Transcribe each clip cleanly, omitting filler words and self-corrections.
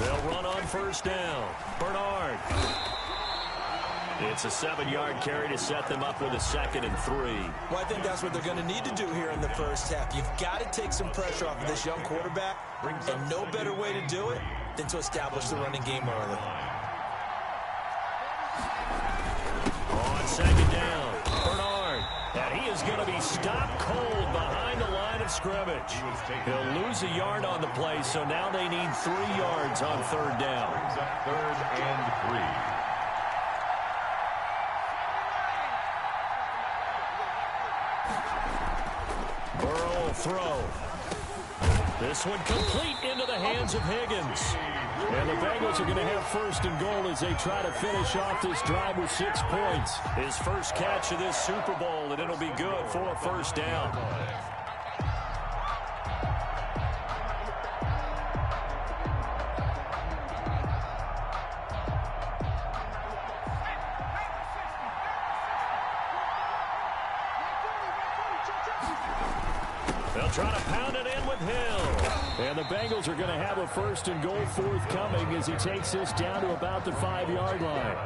They'll run on first down. Bernard. It's a 7-yard carry to set them up with a 2nd and 3. Well, I think that's what they're going to need to do here in the first half. You've got to take some pressure off of this young quarterback, and no better way to do it than to establish the running game early. On 2nd down, Bernard. And he is going to be stopped cold behind the line of scrimmage. He'll lose a yard on the play, so now they need 3 yards on 3rd down. 3rd and 3. Burrow will throw. This one complete into the hands of Higgins. And the Bengals are going to have 1st and goal as they try to finish off this drive with 6 points. His first catch of this Super Bowl, and it'll be good for a 1st down. They'll try to pound it in with Hill. And the Bengals are going to have a 1st and goal forthcoming as he takes this down to about the 5-yard line.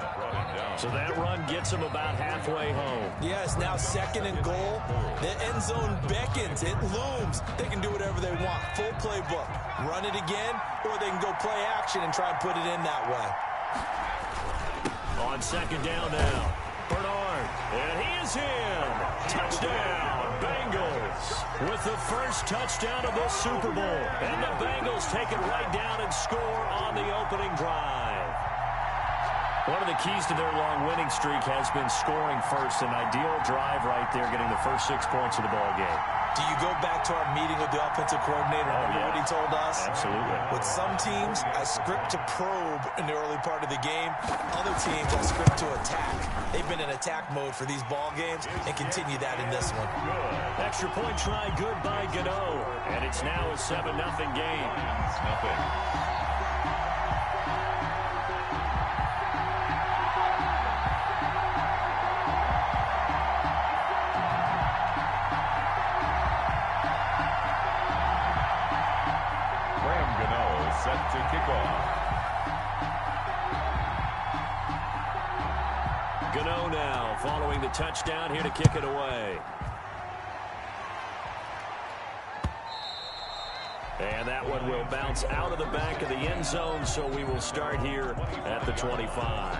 So that run gets him about halfway home. Yes, now 2nd and goal. The end zone beckons. It looms. They can do whatever they want. Full playbook. Run it again, or they can go play action and try and put it in that way. On 2nd down now, Bernard. And he is in. Touchdown, Bengals. With the first touchdown of this Super Bowl. And the Bengals take it right down and score on the opening drive. One of the keys to their long winning streak has been scoring first. An ideal drive right there, getting the first 6 points of the ball game. Do you go back to our meeting with the offensive coordinator? Remember what he told us? Absolutely. With some teams, I script to probe in the early part of the game. Other teams, I script to attack. They've been in attack mode for these ball games and continue that in this one. Extra point try good by Gano. And it's now a 7-0 game. It's nothing. Set to kick off. Gano now following the touchdown here to kick it away. And that one will bounce out of the back of the end zone, so we will start here at the 25.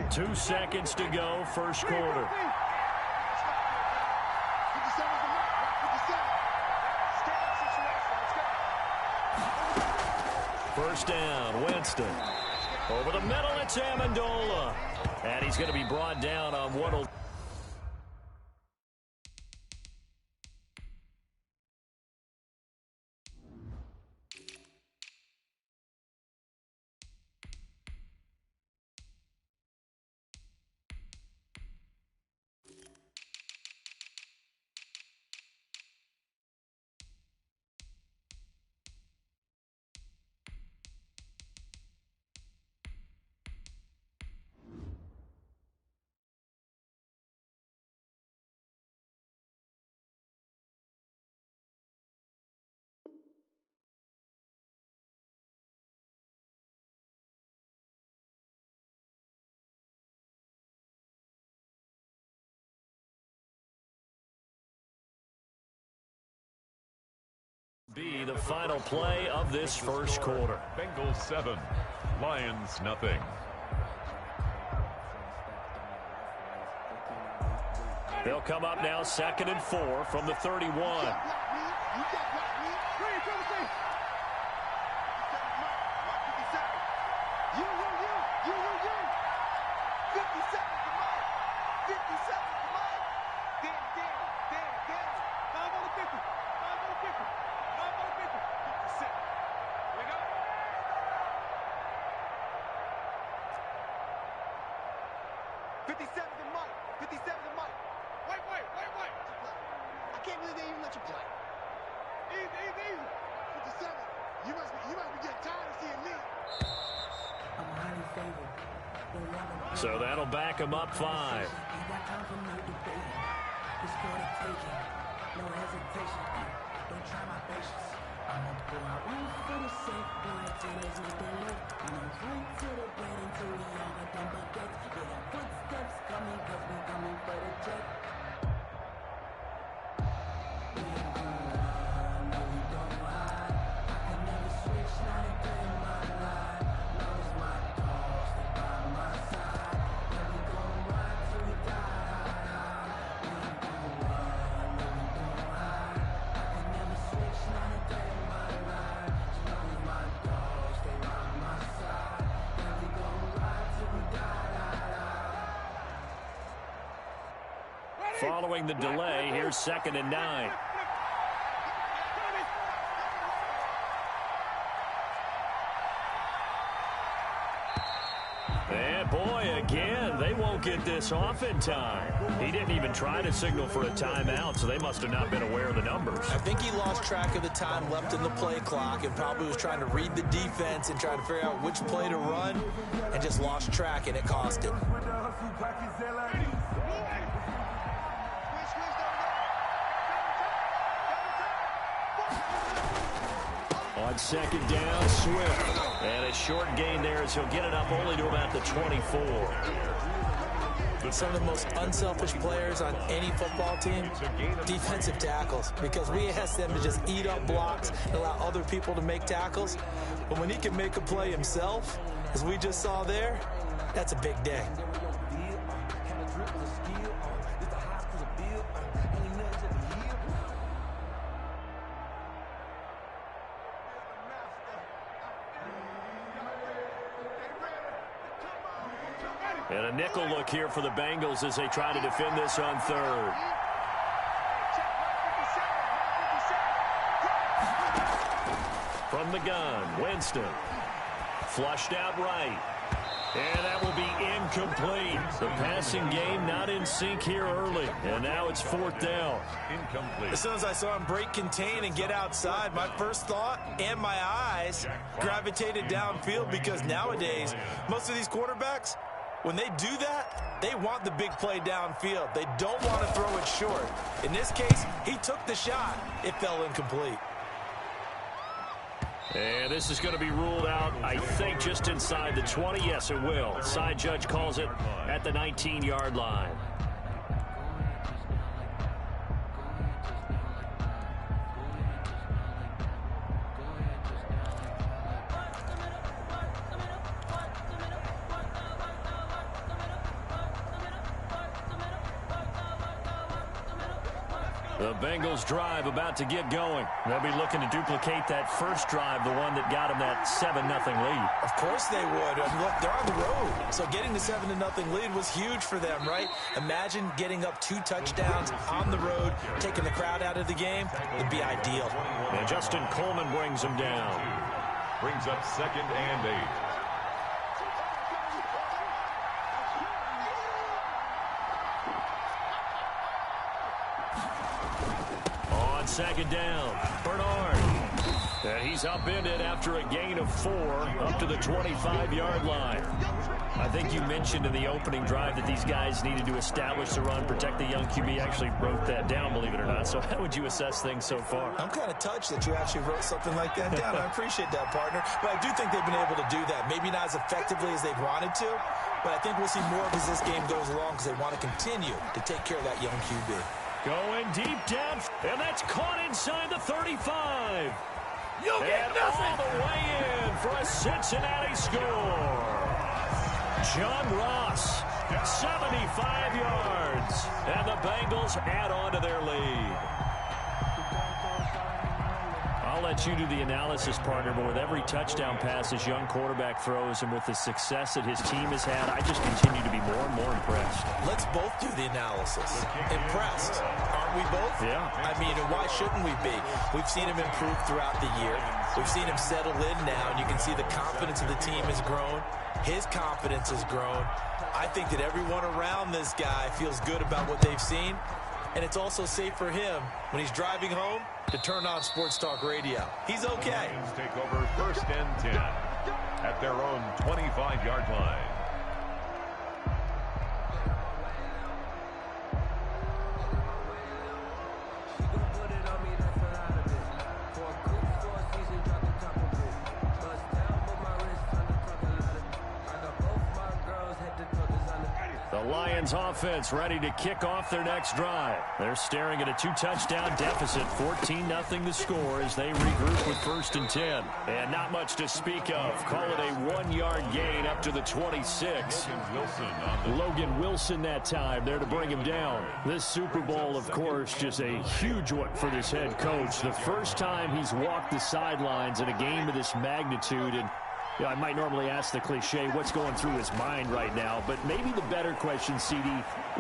Two seconds to go, first quarter. First down, Winston. Over the middle, it's Amendola. And he's going to be brought down on what will... be the final play of this first quarter. Bengals 7, Lions nothing. They'll come up now 2nd and 4 from the 31. 57 to Mike. 57 to Mike. Wait. I can't believe they even let you play. Easy. 57. You must be getting tired of seeing me. I'm highly favored. So that'll back him up 5. Ain't got time for no debating. It's for the taking. No hesitation. Don't try my patience. I'ma pull out one for the safe boy till there's nothing left. I'ma run to the bread until we all got them buckets. Yeah, the footsteps coming 'cause we coming for the check. We ain't gonna run, no we don't hide. I can never switch, not a day in my life. Knows my dogs, they by my side. Yeah, we gon' ride till we die. We ain't gonna run, no we don't hide. I can never switch, not a day in my life. Knows my dogs, they by my side. Yeah, we gon' ride till we die. Following the delay, here's 2nd and 9. And boy, again, they won't get this off in time. He didn't even try to signal for a timeout, so they must have not been aware of the numbers. I think he lost track of the time left in the play clock and probably was trying to read the defense and trying to figure out which play to run and just lost track, and it cost him. On 2nd down, Swift. And a short gain there as he'll get it up only to about the 24. Some of the most unselfish players on any football team, defensive tackles, because we ask them to just eat up blocks and allow other people to make tackles. But when he can make a play himself, as we just saw there, that's a big day. And a nickel look here for the Bengals as they try to defend this on 3rd. From the gun, Winston. Flushed out right. And that will be incomplete. The passing game not in sync here early. And now it's 4th down. Incomplete. As soon as I saw him break contain and get outside, my first thought and my eyes gravitated downfield, because nowadays, most of these quarterbacks, when they do that, they want the big play downfield. They don't want to throw it short. In this case, he took the shot. It fell incomplete. And this is going to be ruled out, I think, just inside the 20. Yes, it will. Side judge calls it at the 19-yard line. The Bengals drive about to get going. They'll be looking to duplicate that first drive, the one that got them that 7-0 lead. Of course they would. I mean, look, they're on the road. So getting the 7-0 lead was huge for them, right? Imagine getting up 2 touchdowns on the road, taking the crowd out of the game. It'd be ideal. And Justin Coleman brings them down. Brings up 2nd and 8. On 2nd down, Bernard. And he's upended after a gain of 4 up to the 25-yard line. I think you mentioned in the opening drive that these guys needed to establish the run, protect the young QB. Actually wrote that down, believe it or not. So how would you assess things so far? I'm kind of touched that you actually wrote something like that down. I appreciate that, partner. But I do think they've been able to do that. Maybe not as effectively as they've wanted to, but I think we'll see more as this game goes along because they want to continue to take care of that young QB. Going deep down, and that's caught inside the 35. You'll get nothing. All the way in for a Cincinnati score. John Ross, 75 yards, and the Bengals add on to their lead. I'll let you do the analysis, partner, but with every touchdown pass his young quarterback throws and with the success that his team has had, I just continue to be more and more impressed. Let's both do the analysis. Impressed. Aren't we both? Yeah. I mean, and why shouldn't we be? We've seen him improve throughout the year. We've seen him settle in now, and you can see the confidence of the team has grown. His confidence has grown. I think that everyone around this guy feels good about what they've seen, and it's also safe for him when he's driving home to turn on Sports Talk Radio. He's okay. Lions take over 1st and 10 at their own 25-yard line. The Lions offense ready to kick off their next drive. They're staring at a 2-touchdown deficit, 14-0 the score as they regroup with 1st and 10. And not much to speak of. Call it a 1-yard gain up to the 26. Logan Wilson that time there to bring him down. This Super Bowl, of course, just a huge one for this head coach. The first time he's walked the sidelines in a game of this magnitude, and I might normally ask the cliche, what's going through his mind right now? But maybe the better question, CD,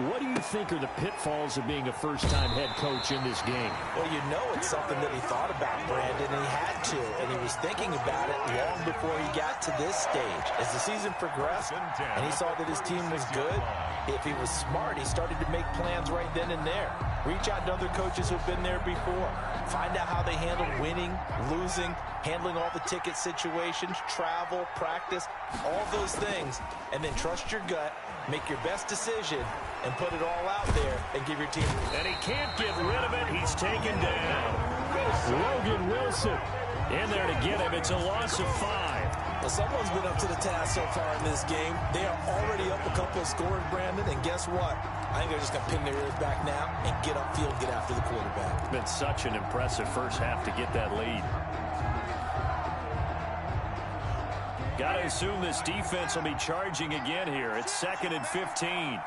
what do you think are the pitfalls of being a first-time head coach in this game? Well, you know it's something that he thought about, Brandon, and he had to. And he was thinking about it long before he got to this stage. As the season progressed and he saw that his team was good, if he was smart, he started to make plans right then and there. Reach out to other coaches who've been there before. Find out how they handle winning, losing, handling all the ticket situations, travel, practice, all those things, and then trust your gut, make your best decision, and put it all out there and give your team. And he can't get rid of it. He's taken down. Logan Wilson in there to get him. It's a loss of 5. Well, someone's been up to the task so far in this game. They are already up a couple of scores, Brandon, and guess what? I think they're just going to pin their ears back now and get upfield, get after the quarterback. Been such an impressive first half to get that lead. Got to assume this defense will be charging again here. It's 2nd and 15.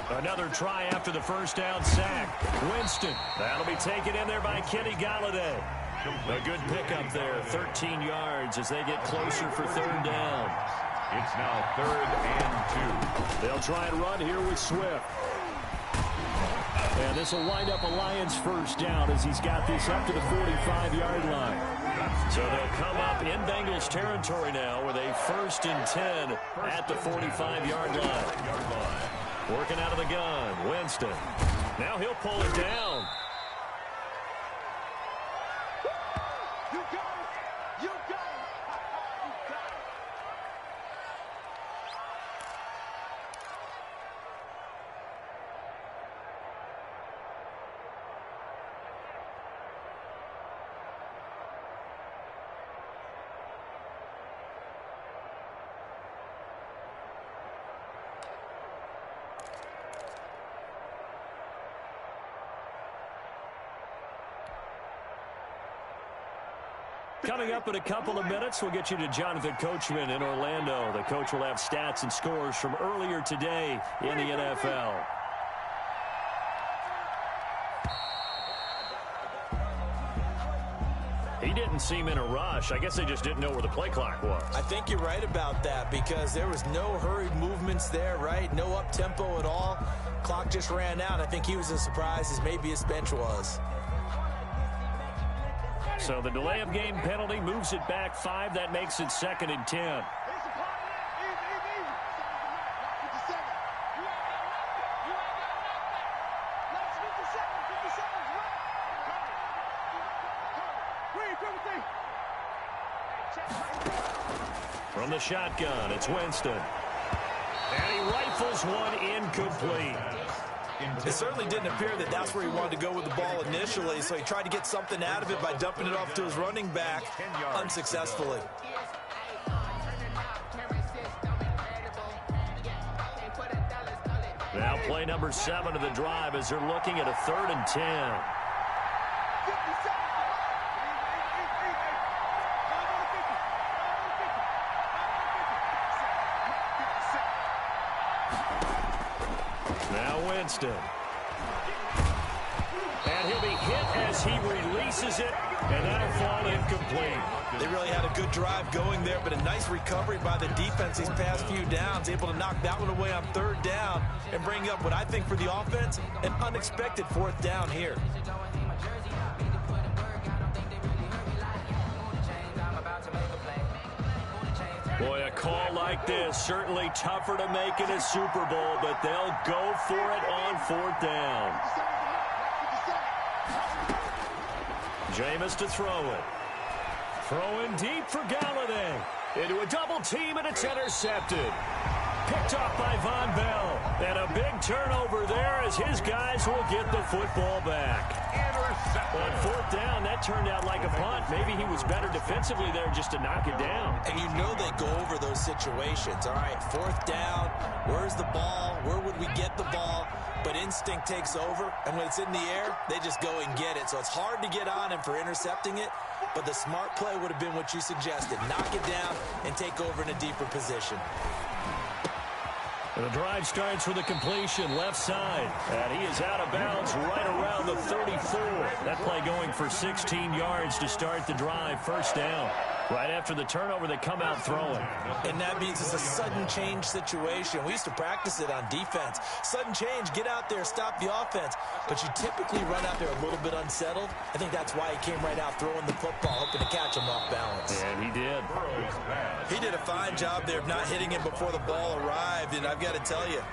Another try after the first down sack. Winston. That'll be taken in there by Kenny Golladay. A good pickup there. 13 yards as they get closer for 3rd down. It's now 3rd and 2. They'll try and run here with Swift. And this will wind up a Lions 1st down as he's got this up to the 45-yard line. So they'll come up in Bengals territory now with a 1st and 10 at the 45-yard line. Working out of the gun, Winston. Now he'll pull it down. You got it. You got it. You got it. Coming up in a couple of minutes, we'll get you to Jonathan Coachman in Orlando. The coach will have stats and scores from earlier today in the NFL. He didn't seem in a rush. I guess they just didn't know where the play clock was. I think you're right about that because there was no hurried movements there, right? No up-tempo at all. Clock just ran out. I think he was as surprised as maybe his bench was. So the delay of game penalty moves it back 5. That makes it 2nd and 10. From the shotgun, it's Winston. And he rifles one incomplete. It certainly didn't appear that that's where he wanted to go with the ball initially, so he tried to get something out of it by dumping it off to his running back unsuccessfully. Now play number 7 of the drive as they're looking at a 3rd and 10. Now Winston. And he'll be hit as he releases it, and that'll fall incomplete. They really had a good drive going there, but a nice recovery by the defense these past few downs, able to knock that one away on third down and bring up what I think for the offense, an unexpected fourth down here. Boy, a call like this, certainly tougher to make in a Super Bowl, but they'll go for it on fourth down. Jameis to throw it. Throwing deep for Galladay. Into a double team, and it's intercepted. Picked off by Von Bell. And a big turnover there as his guys will get the football back. On fourth down, that turned out like a punt. Maybe he was better defensively there just to knock it down. And you know they go over those situations. All right, fourth down, where's the ball? Where would we get the ball? But instinct takes over, and when it's in the air, they just go and get it. So it's hard to get on him for intercepting it, but the smart play would have been what you suggested. Knock it down and take over in a deeper position. The drive starts with a completion left side, and he is out of bounds right around the 34. That play going for 16 yards to start the drive, first down. Right after the turnover, they come out throwing. And that means it's a sudden change situation. We used to practice it on defense. Sudden change, get out there, stop the offense. But you typically run out there a little bit unsettled. I think that's why he came right out throwing the football, hoping to catch him off balance. And he did. He did a fine job there of not hitting him before the ball arrived. And I've got to tell you,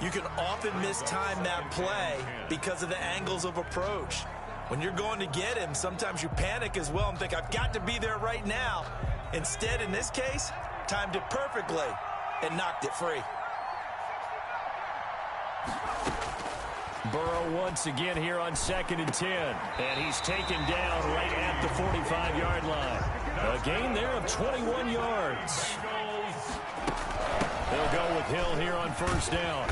you can often mistime that play because of the angles of approach. When you're going to get him, sometimes you panic as well and think, I've got to be there right now. Instead, in this case, timed it perfectly and knocked it free. Burrow once again here on 2nd and 10. And he's taken down right at the 45-yard line. A gain there of 21 yards. They'll go with Hill here on first down.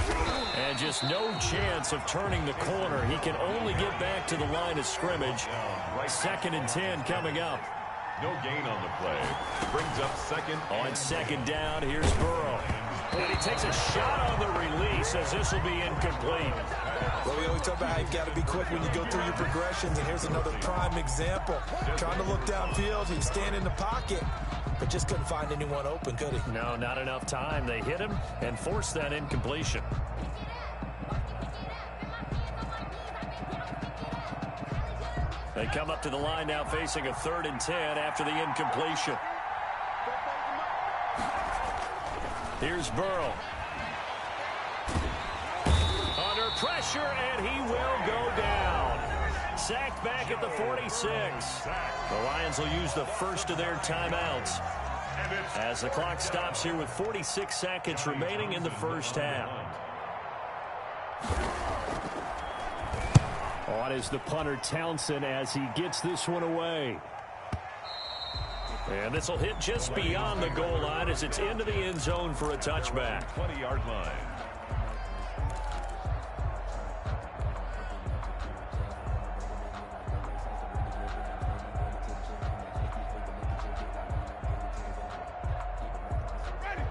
And just no chance of turning the corner. He can only get back to the line of scrimmage. 2nd and 10 coming up. No gain on the play. Brings up second. On second down, here's Burrow. And he takes a shot on the release as this will be incomplete. Well, we always talk about how you've got to be quick when you go through your progressions, and here's another prime example. Trying to look downfield, he was standing in the pocket, but just couldn't find anyone open, could he? No, not enough time. They hit him and forced that incompletion. They come up to the line now facing a 3rd and 10 after the incompletion. Here's Burrow. Under pressure, and he will go down. Sacked back at the 46. The Lions will use the first of their timeouts as the clock stops here with 46 seconds remaining in the first half. On is the punter Townsend as he gets this one away. And this will hit just beyond the goal line as it's into the end zone for a touchback. 20-yard line.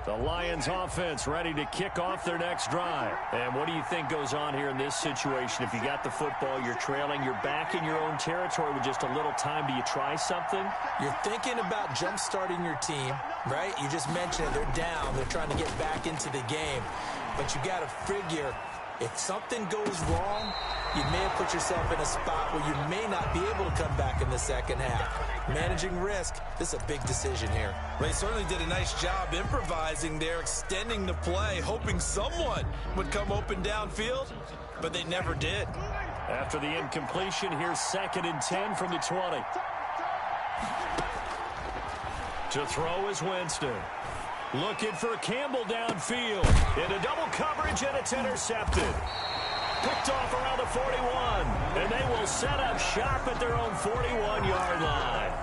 The Lions offense ready to kick off their next drive. And what do you think goes on here in this situation? If you got the football, you're trailing, you're back in your own territory with just a little time. Do you try something? You're thinking about jump-starting your team, right? You just mentioned it. They're down. They're trying to get back into the game. But you got to figure, if something goes wrong, you may have put yourself in a spot where you may not be able to come back in the second half. Managing risk, this is a big decision here. Well, he certainly did a nice job improvising there, extending the play, hoping someone would come open downfield, but they never did. After the incompletion, here's 2nd and 10 from the 20. To throw is Winston. Looking for Campbell downfield. Into double coverage, and it's intercepted. Picked off around the 41. And they will set up shop at their own 41-yard line.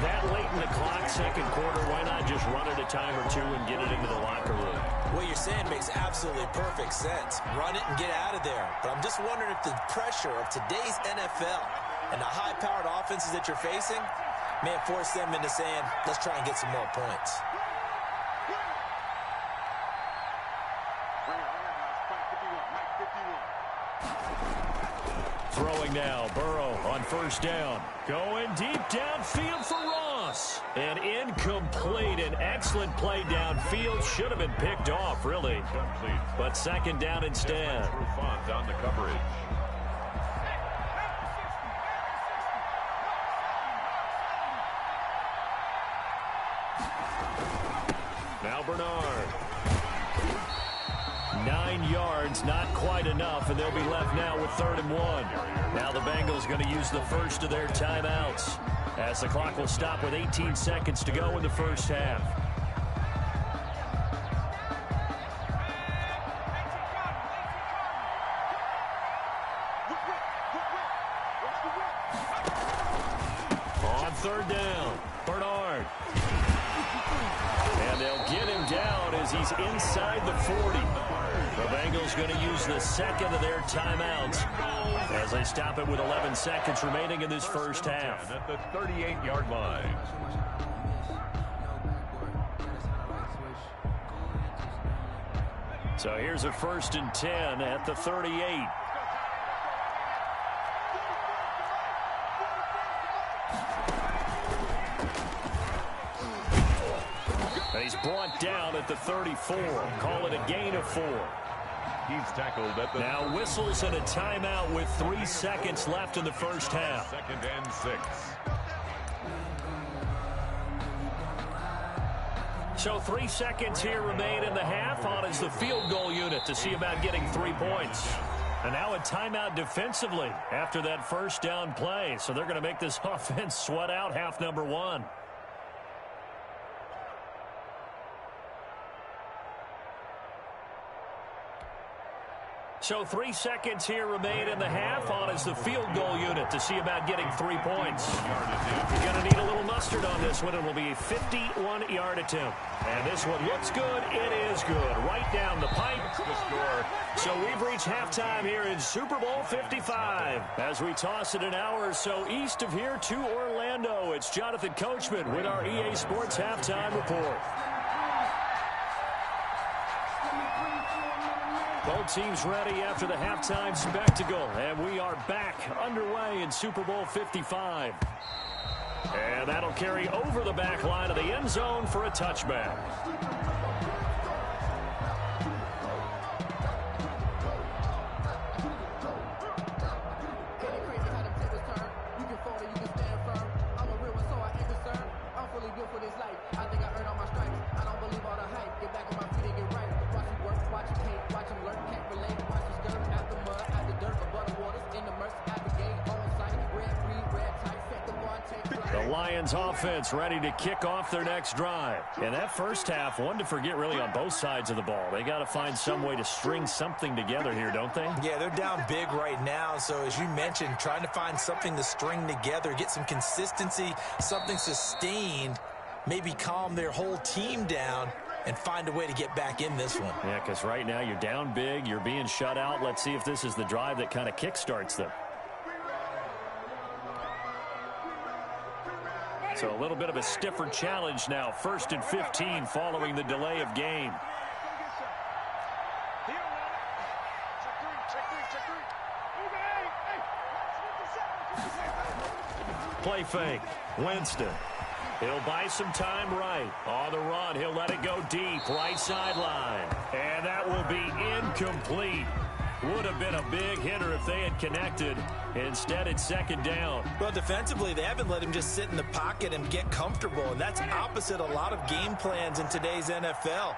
That late in the clock, second quarter, why not just run it a time or two and get it into the locker room? What you're saying makes absolutely perfect sense. Run it and get out of there. But I'm just wondering if the pressure of today's NFL and the high-powered offenses that you're facing may have forced them into saying, let's try and get some more points. Throwing now, Burrow on first down. Going deep downfield for Ross. And incomplete. An excellent play downfield. Should have been picked off, really. But second down instead. On the coverage. Now Bernard. 9 yards, not quite enough, and they'll be left now with 3rd and 1. Now the Bengals going to use the first of their timeouts as the clock will stop with 18 seconds to go in the first half. On 3rd down, Bernard. And they'll get him down as he's inside the 40. The Bengals going to use the second of their timeouts as they stop it with 11 seconds remaining in this first half. At the 38-yard line. So here's a 1st and 10 at the 38. He's brought down at the 34. Call it a gain of 4. He's tackled at the... Now whistles and a timeout with 3 seconds left in the first half. 2nd and 6. So 3 seconds here remain in the half. On is the field goal unit to see about getting 3 points. And now a timeout defensively after that first down play. So they're going to make this offense sweat out half number 1. So 3 seconds here remain in the half. On is the field goal unit to see about getting 3 points. You're going to need a little mustard on this one. It will be a 51-yard attempt. And this one looks good. It is good. Right down the pipe. So we've reached halftime here in Super Bowl 55. As we toss it an hour or so east of here to Orlando, it's Jonathan Coachman with our EA Sports Halftime Report. Both teams ready after the halftime spectacle, and we are back underway in Super Bowl 55. And that'll carry over the back line of the end zone for a touchback. Lions offense ready to kick off their next drive. And that first half, one to forget really on both sides of the ball. They got to find some way to string something together here, don't they? Yeah, they're down big right now. So as you mentioned, trying to find something to string together, get some consistency, something sustained, maybe calm their whole team down and find a way to get back in this one. Yeah, because right now you're down big, you're being shut out. Let's see if this is the drive that kind of kickstarts them. So a little bit of a stiffer challenge now. 1st and 15 following the delay of game. Play fake. Winston. He'll buy some time right. On the run, he'll let it go deep. Right sideline. And that will be incomplete. Would have been a big hitter if they had connected. Instead, it's 2nd down. Well, defensively, they haven't let him just sit in the pocket and get comfortable, and that's opposite a lot of game plans in today's NFL.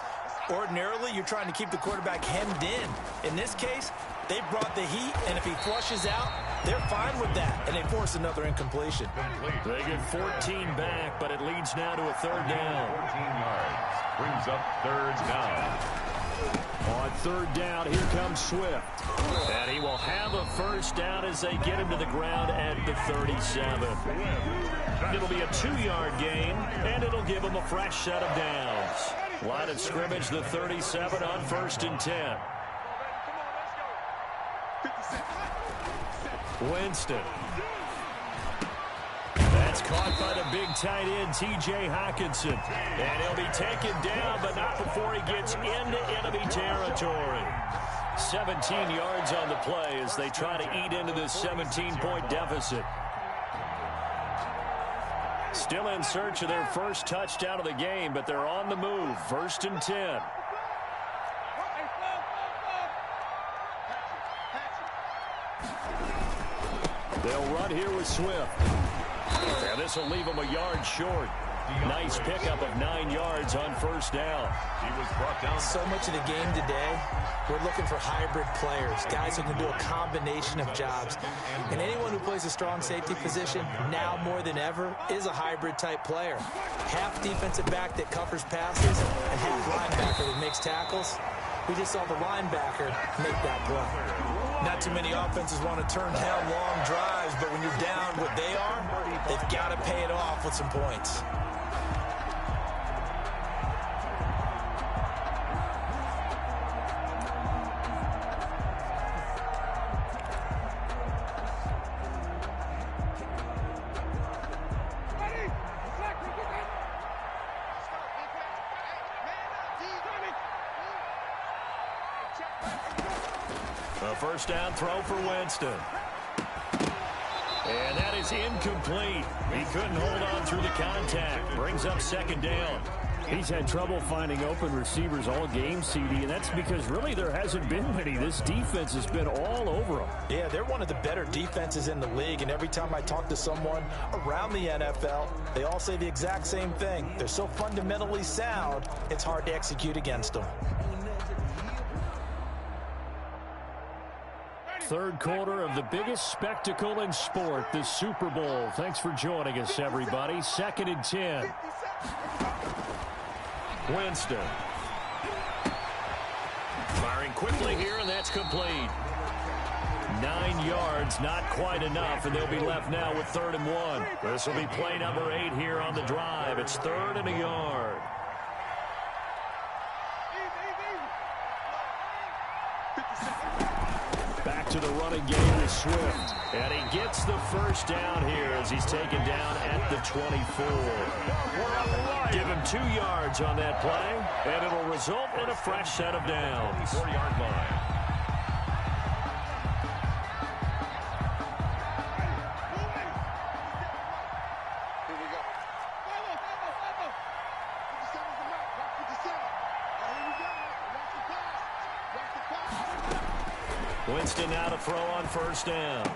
Ordinarily, you're trying to keep the quarterback hemmed in. In this case, they brought the heat, and if he flushes out, they're fine with that, and they force another incompletion. They get 14 back, but it leads now to a 3rd down. 14 yards. Brings up 3rd down. On 3rd down, here comes Swift. And he will have a first down as they get him to the ground at the 37. It'll be a 2-yard gain, and it'll give him a fresh set of downs. Line of scrimmage, the 37 on 1st and 10. Winston. That's caught by the big tight end, T.J. Hockenson. And he'll be taken down, but not before he gets into enemy territory. 17 yards on the play as they try to eat into this 17-point deficit. Still in search of their first touchdown of the game, but they're on the move. 1st and 10. They'll run here with Swift. And this will leave them a yard short. Nice pickup of 9 yards on 1st down. He was brought down. So much of the game today, we're looking for hybrid players, guys who can do a combination of jobs. And anyone who plays a strong safety position, now more than ever, is a hybrid type player. Half defensive back that covers passes and half linebacker that makes tackles. We just saw the linebacker make that play. Not too many offenses want to turn down long drives, but when you're down what they are, they've got to pay it off with some points. A 1st down throw for Winston. And that is incomplete. He couldn't hold on through the contact. Brings up 2nd down. He's had trouble finding open receivers all game, CD, and that's because really there hasn't been many. This defense has been all over them. Yeah, they're one of the better defenses in the league, and every time I talk to someone around the NFL, they all say the exact same thing. They're so fundamentally sound, it's hard to execute against them. 3rd quarter of the biggest spectacle in sport, the Super Bowl. Thanks for joining us, everybody. 2nd and 10. Winston. Firing quickly here, and that's complete. 9 yards, not quite enough, and they'll be left now with 3rd and 1. This will be play number 8 here on the drive. It's 3rd and a yard. Back to the running game with Swift. And he gets the 1st down here as he's taken down at the 24. Give him 2 yards on that play, and it'll result in a fresh set of downs. 4-yard line. Winston now to throw on 1st down.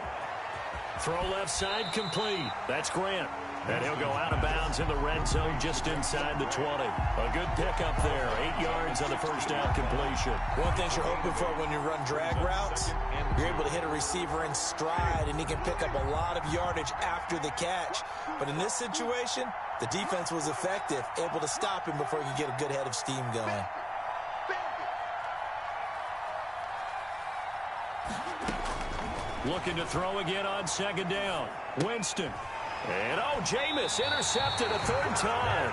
Throw left side complete. That's Grant. And he'll go out of bounds in the red zone just inside the 20. A good pickup there. 8 yards on the 1st down completion. One thing you're hoping for when you run drag routes, you're able to hit a receiver in stride, and he can pick up a lot of yardage after the catch. But in this situation, the defense was effective, able to stop him before he could get a good head of steam going. Looking to throw again on 2nd down. Winston. And, Jameis intercepted a 3rd time.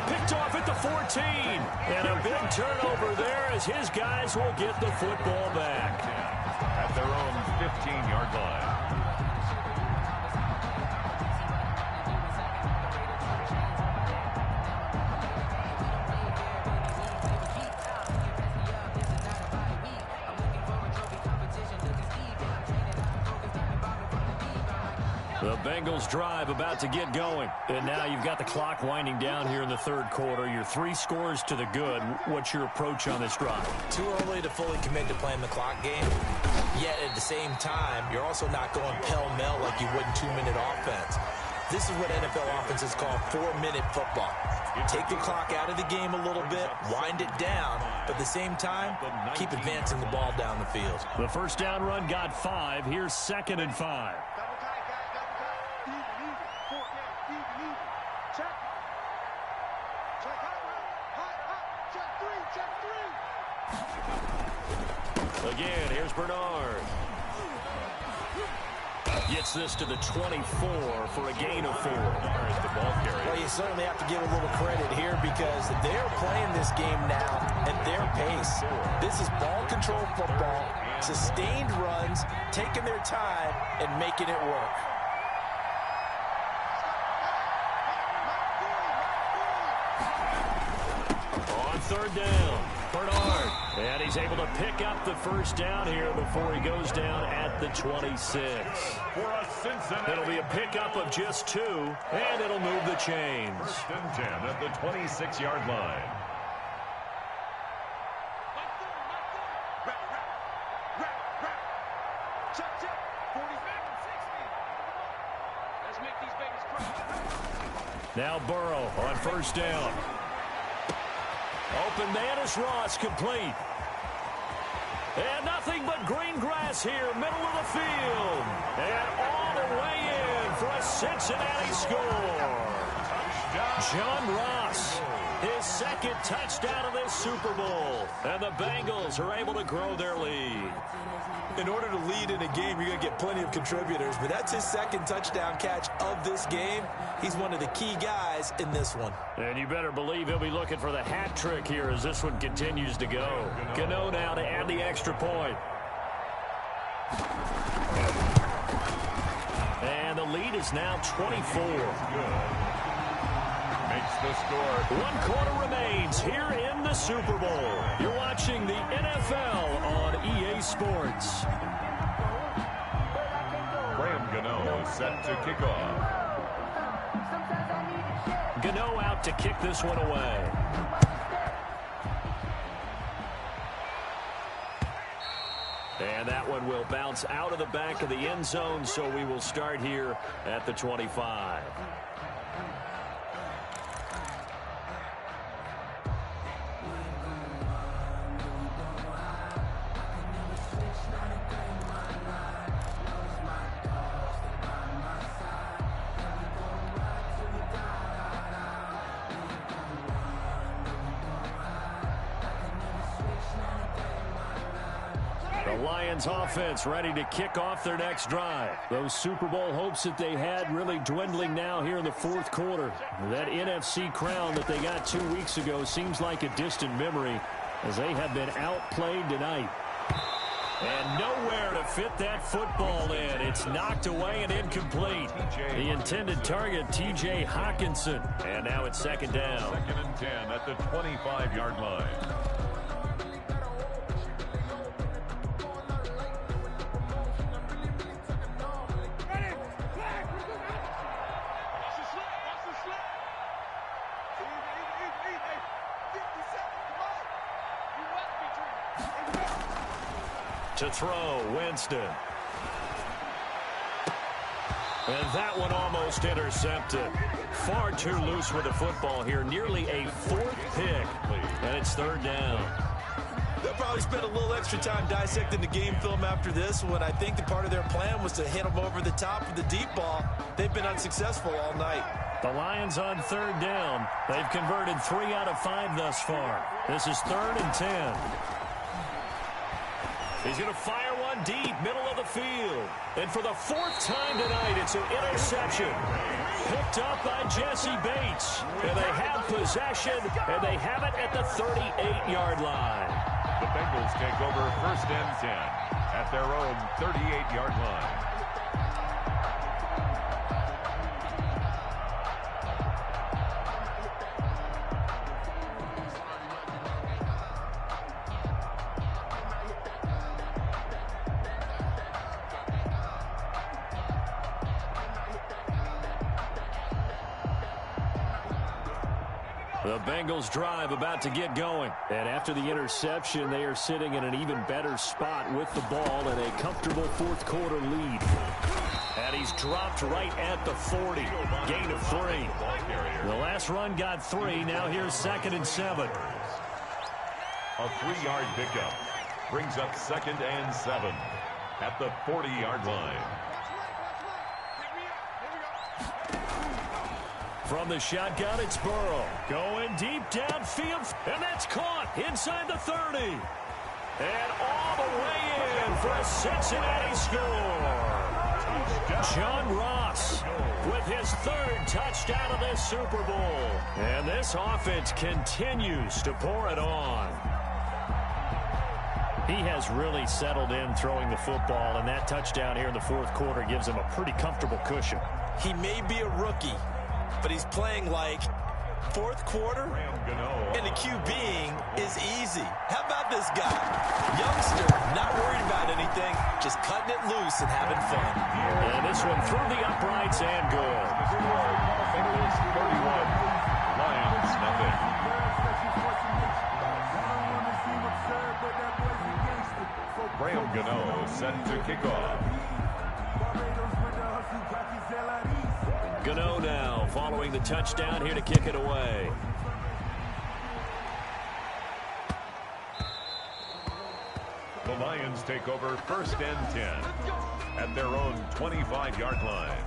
Picked off at the 14. And a big turnover there as his guys will get the football back. At their own 15-yard line. The Bengals drive about to get going. And now you've got the clock winding down here in the 3rd quarter. You're 3 scores to the good. What's your approach on this drive? Too early to fully commit to playing the clock game. Yet at the same time, you're also not going pell-mell like you would in 2-minute offense. This is what NFL offenses call 4-minute football. Take the clock out of the game a little bit, wind it down, but at the same time, keep advancing the ball down the field. The 1st down run got 5. Here's 2nd and 5. Again, here's Bernard. Gets this to the 24 for a gain of 4. The ball carrier. Well, you certainly have to give a little credit here because they're playing this game now at their pace. This is ball control football, sustained runs, taking their time, and making it work. On 3rd down, Bernard. And he's able to pick up the first down here before he goes down at the 26. It'll be a pickup of just 2, and it'll move the chains. 1st and 10 at the 26-yard line. Now Burrow on 1st down. Open man is Ross, complete. And nothing but green grass here, middle of the field. And all the way in for a Cincinnati score. John Ross, his 2nd touchdown of this Super Bowl. And the Bengals are able to grow their lead. In order to lead in a game, you're going to get plenty of contributors, but that's his 2nd touchdown catch of this game. He's one of the key guys in this one. And you better believe he'll be looking for the hat trick here as this one continues to go. Gano now to add the extra point. And the lead is now 24. Makes the score. 1 quarter remains here in the Super Bowl. You're watching the NFL on EA Sports. Graham Gano is set to kick off. Gano out to kick this one away. And that one will bounce out of the back of the end zone, so we will start here at the 25. Lions offense ready to kick off their next drive. Those Super Bowl hopes that they had really dwindling now here in the 4th quarter. That NFC crown that they got 2 weeks ago seems like a distant memory as they have been outplayed tonight. And nowhere to fit that football in. It's knocked away and incomplete. The intended target, T.J. Hawkinson. And now it's 2nd down. 2nd and 10 at the 25-yard line. To throw, Winston. And that one almost intercepted. Far too loose with the football here. Nearly a 4th pick. And it's 3rd down. They'll probably spend a little extra time dissecting the game film after this one. I think the part of their plan was to hit them over the top of the deep ball. They've been unsuccessful all night. The Lions on 3rd down. They've converted 3 out of 5 thus far. This is 3rd and 10. He's going to fire one deep, middle of the field. And for the 4th time tonight, it's an interception. Picked up by Jesse Bates. And they have possession, and they have it at the 38-yard line. The Bengals take over 1st and 10 at their own 38-yard line. The Bengals drive about to get going. And after the interception, they are sitting in an even better spot with the ball and a comfortable 4th quarter lead. And he's dropped right at the 40. Gain of 3. The last run got 3. Now here's 2nd and 7. A 3-yard pickup brings up 2nd and 7 at the 40-yard line. From the shotgun, it's Burrow. Going deep downfield, and that's caught inside the 30. And all the way in for a Cincinnati score. John Ross with his 3rd touchdown of this Super Bowl. And this offense continues to pour it on. He has really settled in throwing the football, and that touchdown here in the 4th quarter gives him a pretty comfortable cushion. He may be a rookie, but he's playing like Fourth quarter, and the QBing is easy. How about this guy? Youngster, not worried about anything, just cutting it loose and having fun. And this one through the uprights and good. Bengals 31, Lions nothing. Graham Gano set to kick off. Gano now following the touchdown here to kick it away. The Lions take over 1st and 10 at their own 25-yard line.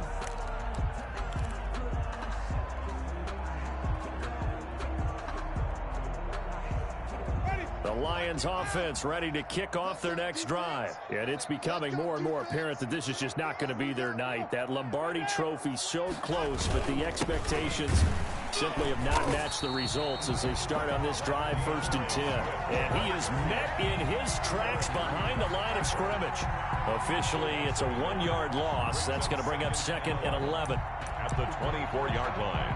The Lions offense ready to kick off their next drive. And it's becoming more and more apparent that this is just not going to be their night. That Lombardi trophy so close, but the expectations simply have not matched the results as they start on this drive 1st and 10. And he is met in his tracks behind the line of scrimmage. Officially, it's a 1-yard loss. That's going to bring up 2nd and 11. At the 24-yard line.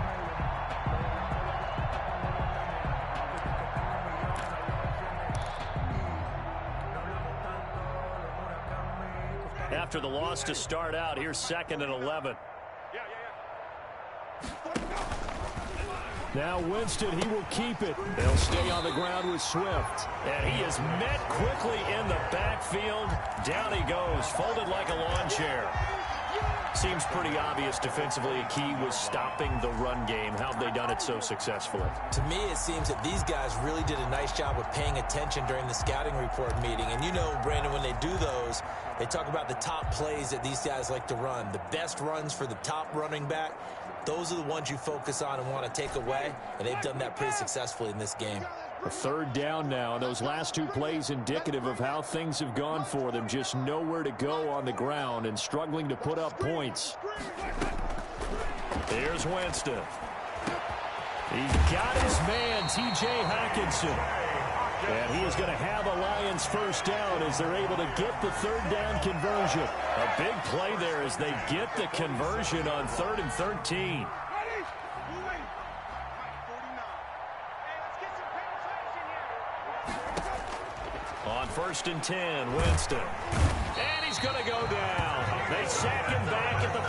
After the loss to start out, here's 2nd and 11. Now Winston, he will keep it. They'll stay on the ground with Swift. And he is met quickly in the backfield. Down he goes, folded like a lawn chair. Seems pretty obvious defensively a key was stopping the run game. How have they done it so successfully? To me, it seems that these guys really did a nice job of paying attention during the scouting report meeting. And you know, Brandon, when they do those, they talk about the top plays that these guys like to run. The best runs for the top running back. Those are the ones you focus on and want to take away, and they've done that pretty successfully in this game. A 3rd down now, and those last 2 plays indicative of how things have gone for them. Just nowhere to go on the ground and struggling to put up points. Here's Winston. He's got his man, T.J. Hockenson. And he is going to have a Lions 1st down as they're able to get the 3rd down conversion. A big play there as they get the conversion on 3rd and 13. On 1st and 10, Winston. And he's going to go down. They sack him back at the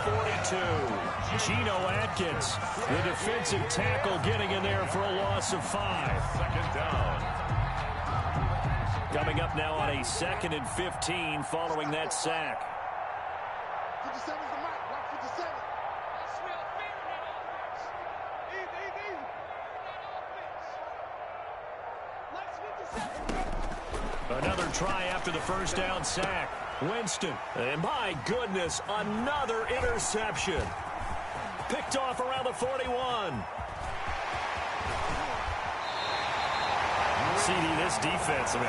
42. Geno Atkins, the defensive tackle, getting in there for a loss of 5. 2nd down. Coming up now on a 2nd and 15 following that sack. 57's the mark. Watch 57. Another try after the 1st down sack. Winston, and my goodness, another interception. Picked off around the 41. CD, this defense, man,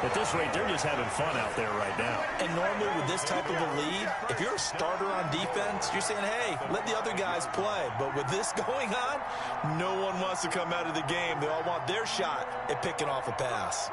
at this rate, they're just having fun out there right now. And normally with this type of a lead, if you're a starter on defense, you're saying, hey, let the other guys play. But with this going on, no one wants to come out of the game. They all want their shot at picking off a pass.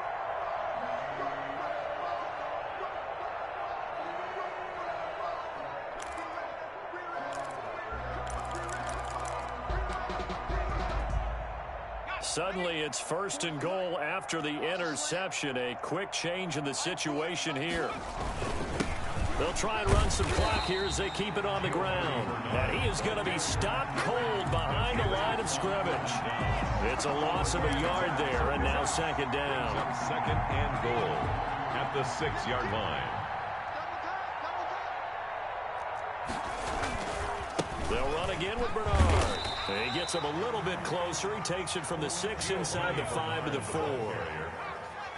Suddenly, it's 1st and goal after the interception. A quick change in the situation here. They'll try and run some clock here as they keep it on the ground. And he is going to be stopped cold behind the line of scrimmage. It's a loss of a yard there, and now 2nd down. 2nd and goal at the 6-yard line. They'll run again with Bernard. He gets him a little bit closer. He takes it from the 6 inside the 5 to the 4.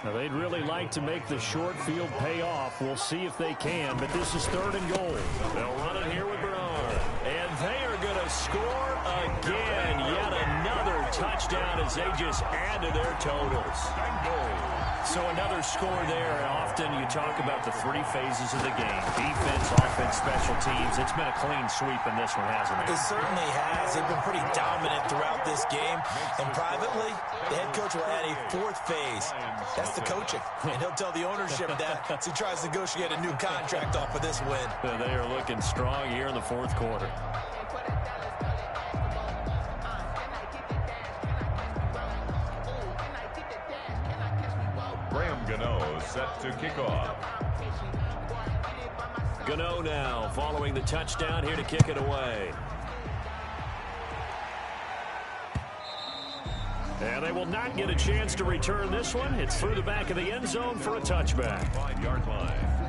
Now, they'd really like to make the short field pay off. We'll see if they can, but this is 3rd and goal. They'll run it here with Bernard. And they are going to score again. Yet another touchdown as they just add to their totals. So another score there, and often you talk about the 3 phases of the game. Defense, offense, special teams. It's been a clean sweep in this one, hasn't it? It certainly has. They've been pretty dominant throughout this game. And privately, the head coach will add a 4th phase. That's the coaching. And he'll tell the ownership that as he tries to negotiate a new contract off of this win. They are looking strong here in the 4th quarter. Gano set to kick off. Gano now following the touchdown here to kick it away. And they will not get a chance to return this one. It's through the back of the end zone for a touchback. 5-yard line.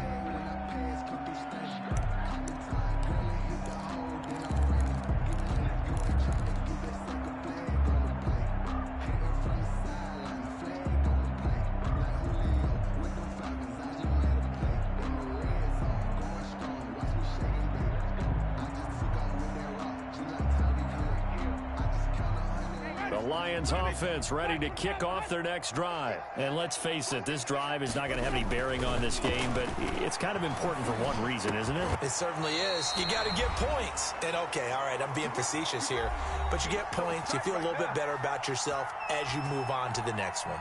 Lions offense ready to kick off their next drive. And let's face it, this drive is not going to have any bearing on this game, but it's kind of important for one reason, isn't it? It certainly is. You got to get points. And okay, all right, I'm being facetious here, but you get points, you feel a little bit better about yourself as you move on to the next one.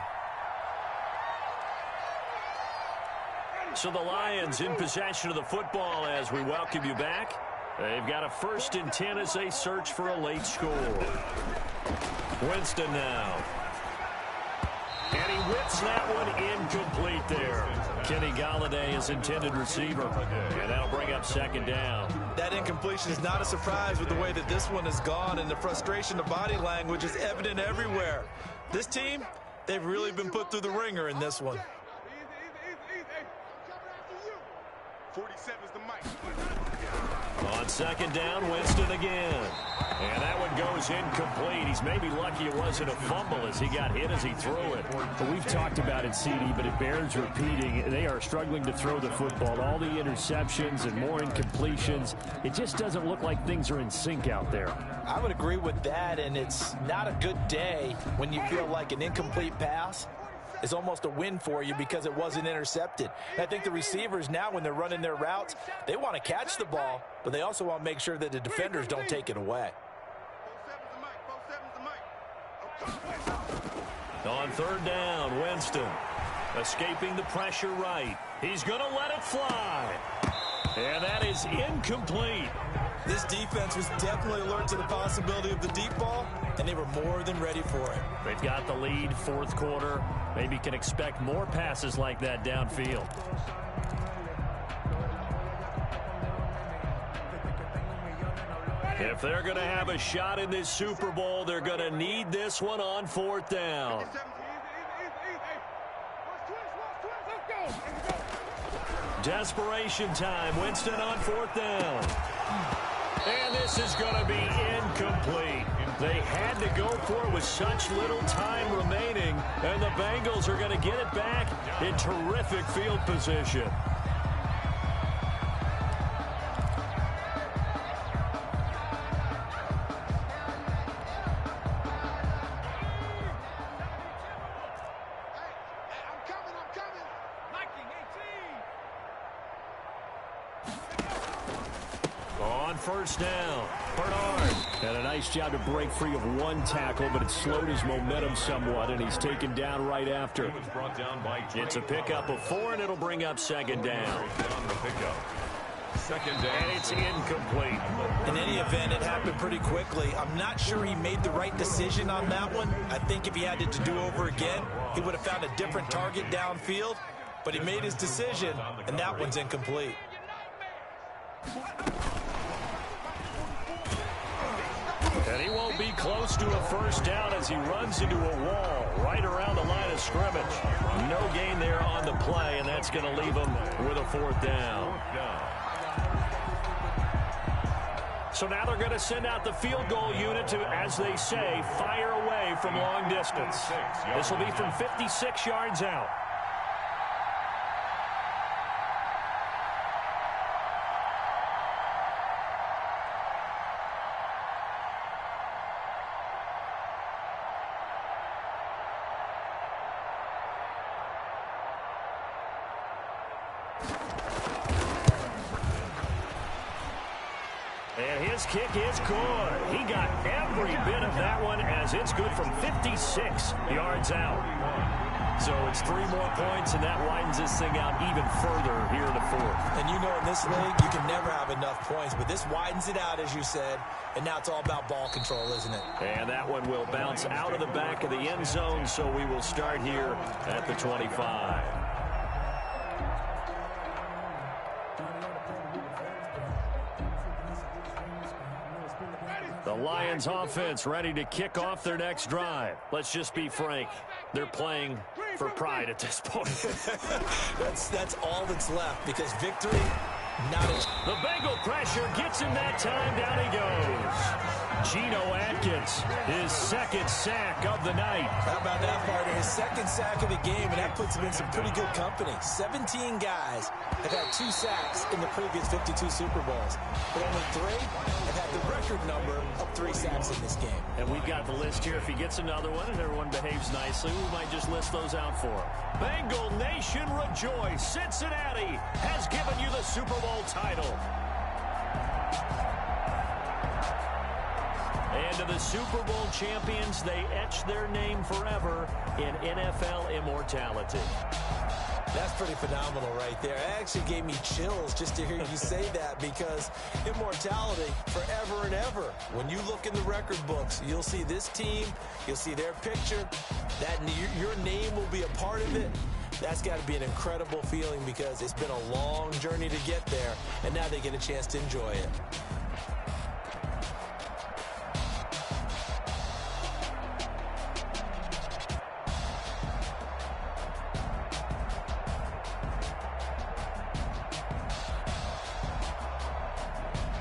So the Lions in possession of the football as we welcome you back. They've got a 1st and 10 as they search for a late score. Winston now. And he whips that one incomplete there. Kenny Galladay is intended receiver. And that'll bring up 2nd down. That incompletion is not a surprise with the way that this one has gone, and the frustration of body language is evident everywhere. This team, they've really been put through the ringer in this one. 47 is the mic. On 2nd down, Winston again. And that one goes incomplete. He's maybe lucky it wasn't a fumble as he got hit as he threw it. But we've talked about it, CD, but it bears repeating. They are struggling to throw the football. All the interceptions and more incompletions. It just doesn't look like things are in sync out there. I would agree with that, and it's not a good day when you feel like an incomplete pass is almost a win for you because it wasn't intercepted. And I think the receivers now, when they're running their routes, they want to catch the ball, but they also want to make sure that the defenders don't take it away. On 3rd down, Winston escaping the pressure right. He's going to let it fly. And that is incomplete. This defense was definitely alert to the possibility of the deep ball, and they were more than ready for it. They've got the lead, 4th quarter. Maybe can expect more passes like that downfield. If they're going to have a shot in this Super Bowl, they're going to need this one on 4th down. Desperation time. Winston on 4th down. And this is going to be incomplete. They had to go for it with such little time remaining, and the Bengals are going to get it back in terrific field position. On 1st down, Bernard. And a nice job to break free of one tackle, but it slowed his momentum somewhat, and he's taken down right after. It's a pickup of 4, and it'll bring up 2nd down. 2nd down. And it's incomplete. In any event, it happened pretty quickly. I'm not sure he made the right decision on that one. I think if he had it to do over again, he would have found a different target downfield, but he made his decision, and that one's incomplete. And he won't be close to a 1st down as he runs into a wall right around the line of scrimmage. No gain there on the play, and that's going to leave him with a 4th down. So now they're going to send out the field goal unit to, as they say, fire away from long distance. This will be from 56 yards out. And his kick is good. He got every bit of that one as it's good from 56 yards out. So it's 3 more points, and that widens this thing out even further here in the 4th. And you know in this league, you can never have enough points, but this widens it out, as you said, and now it's all about ball control, isn't it? And that one will bounce out of the back of the end zone, so we will start here at the 25. Lions offense ready to kick off their next drive. Let's just be frank. They're playing for pride at this point. That's all that's left because victory, not as... The Bengal pressure gets him that time. Down he goes. Geno Atkins, his second sack of the night. How about that, partner? His second sack of the game, and that puts him in some pretty good company. 17 guys have had 2 sacks in the previous 52 Super Bowls, but only 3 have had the record number of 3 sacks in this game. And we've got the list here. If he gets another one and everyone behaves nicely, we might just list those out for him. Bengal Nation rejoice. Cincinnati has given you the Super Bowl title. And to the Super Bowl champions, they etch their name forever in NFL immortality. That's pretty phenomenal right there. It actually gave me chills just to hear you say that because immortality forever and ever. When you look in the record books, you'll see this team, you'll see their picture, that your name will be a part of it. That's got to be an incredible feeling because it's been a long journey to get there, and now they get a chance to enjoy it.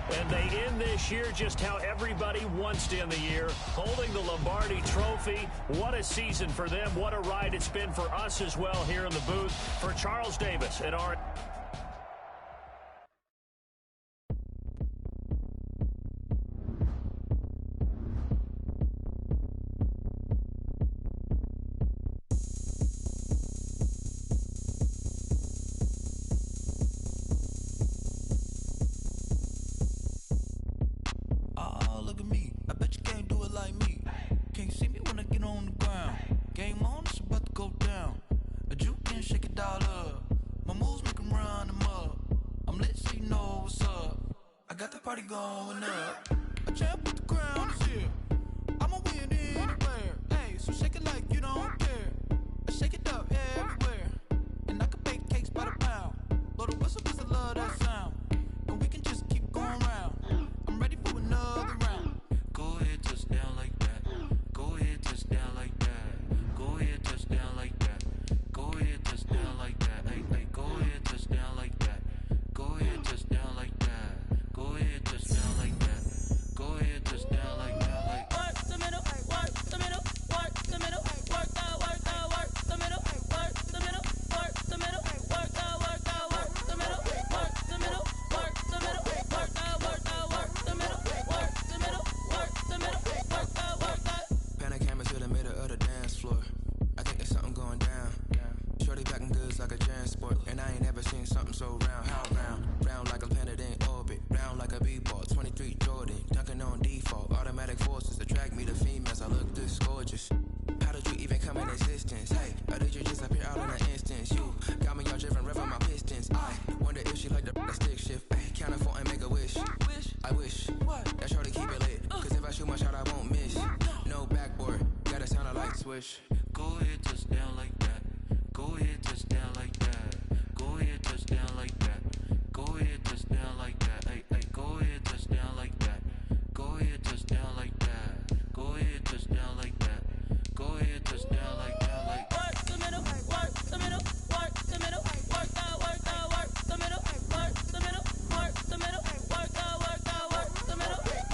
And they end this year just how everybody wants to end the year, holding the Lombardi Trophy. What a season for them. What a ride it's been for us as well here in the booth. For Charles Davis and our... Go ahead, touchdown like that. Go ahead, touchdown like that. Go ahead, touchdown like that. Go ahead, touchdown like that. Hey, hey, go ahead, touchdown like that. Go ahead, touchdown like that. Go ahead, touchdown like that. Go ahead, touchdown like that. Like work the middle, work the middle, work the middle, work the middle, work the middle, work the middle, work the middle, work the middle, work the middle, work the middle, work the middle, work the middle,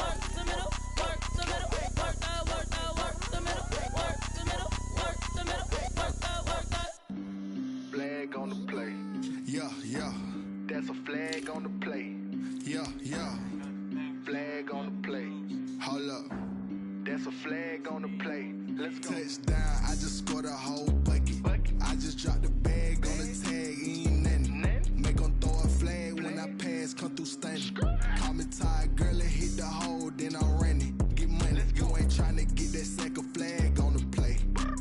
work the middle, work the flag on the play. Yeah, yeah. That's a flag on the play. Yeah, yeah. Flag on the play. Hold up. That's a flag on the play. Let's go. Touchdown, I just scored a whole bucket. I just dropped the bag on the tag, ain't nothing. Make them throw a flag when I pass, come through stunning. Call me tired, girl, and hit the hole, then I'm running. Get money, you ain't trying to get that second flag on the play.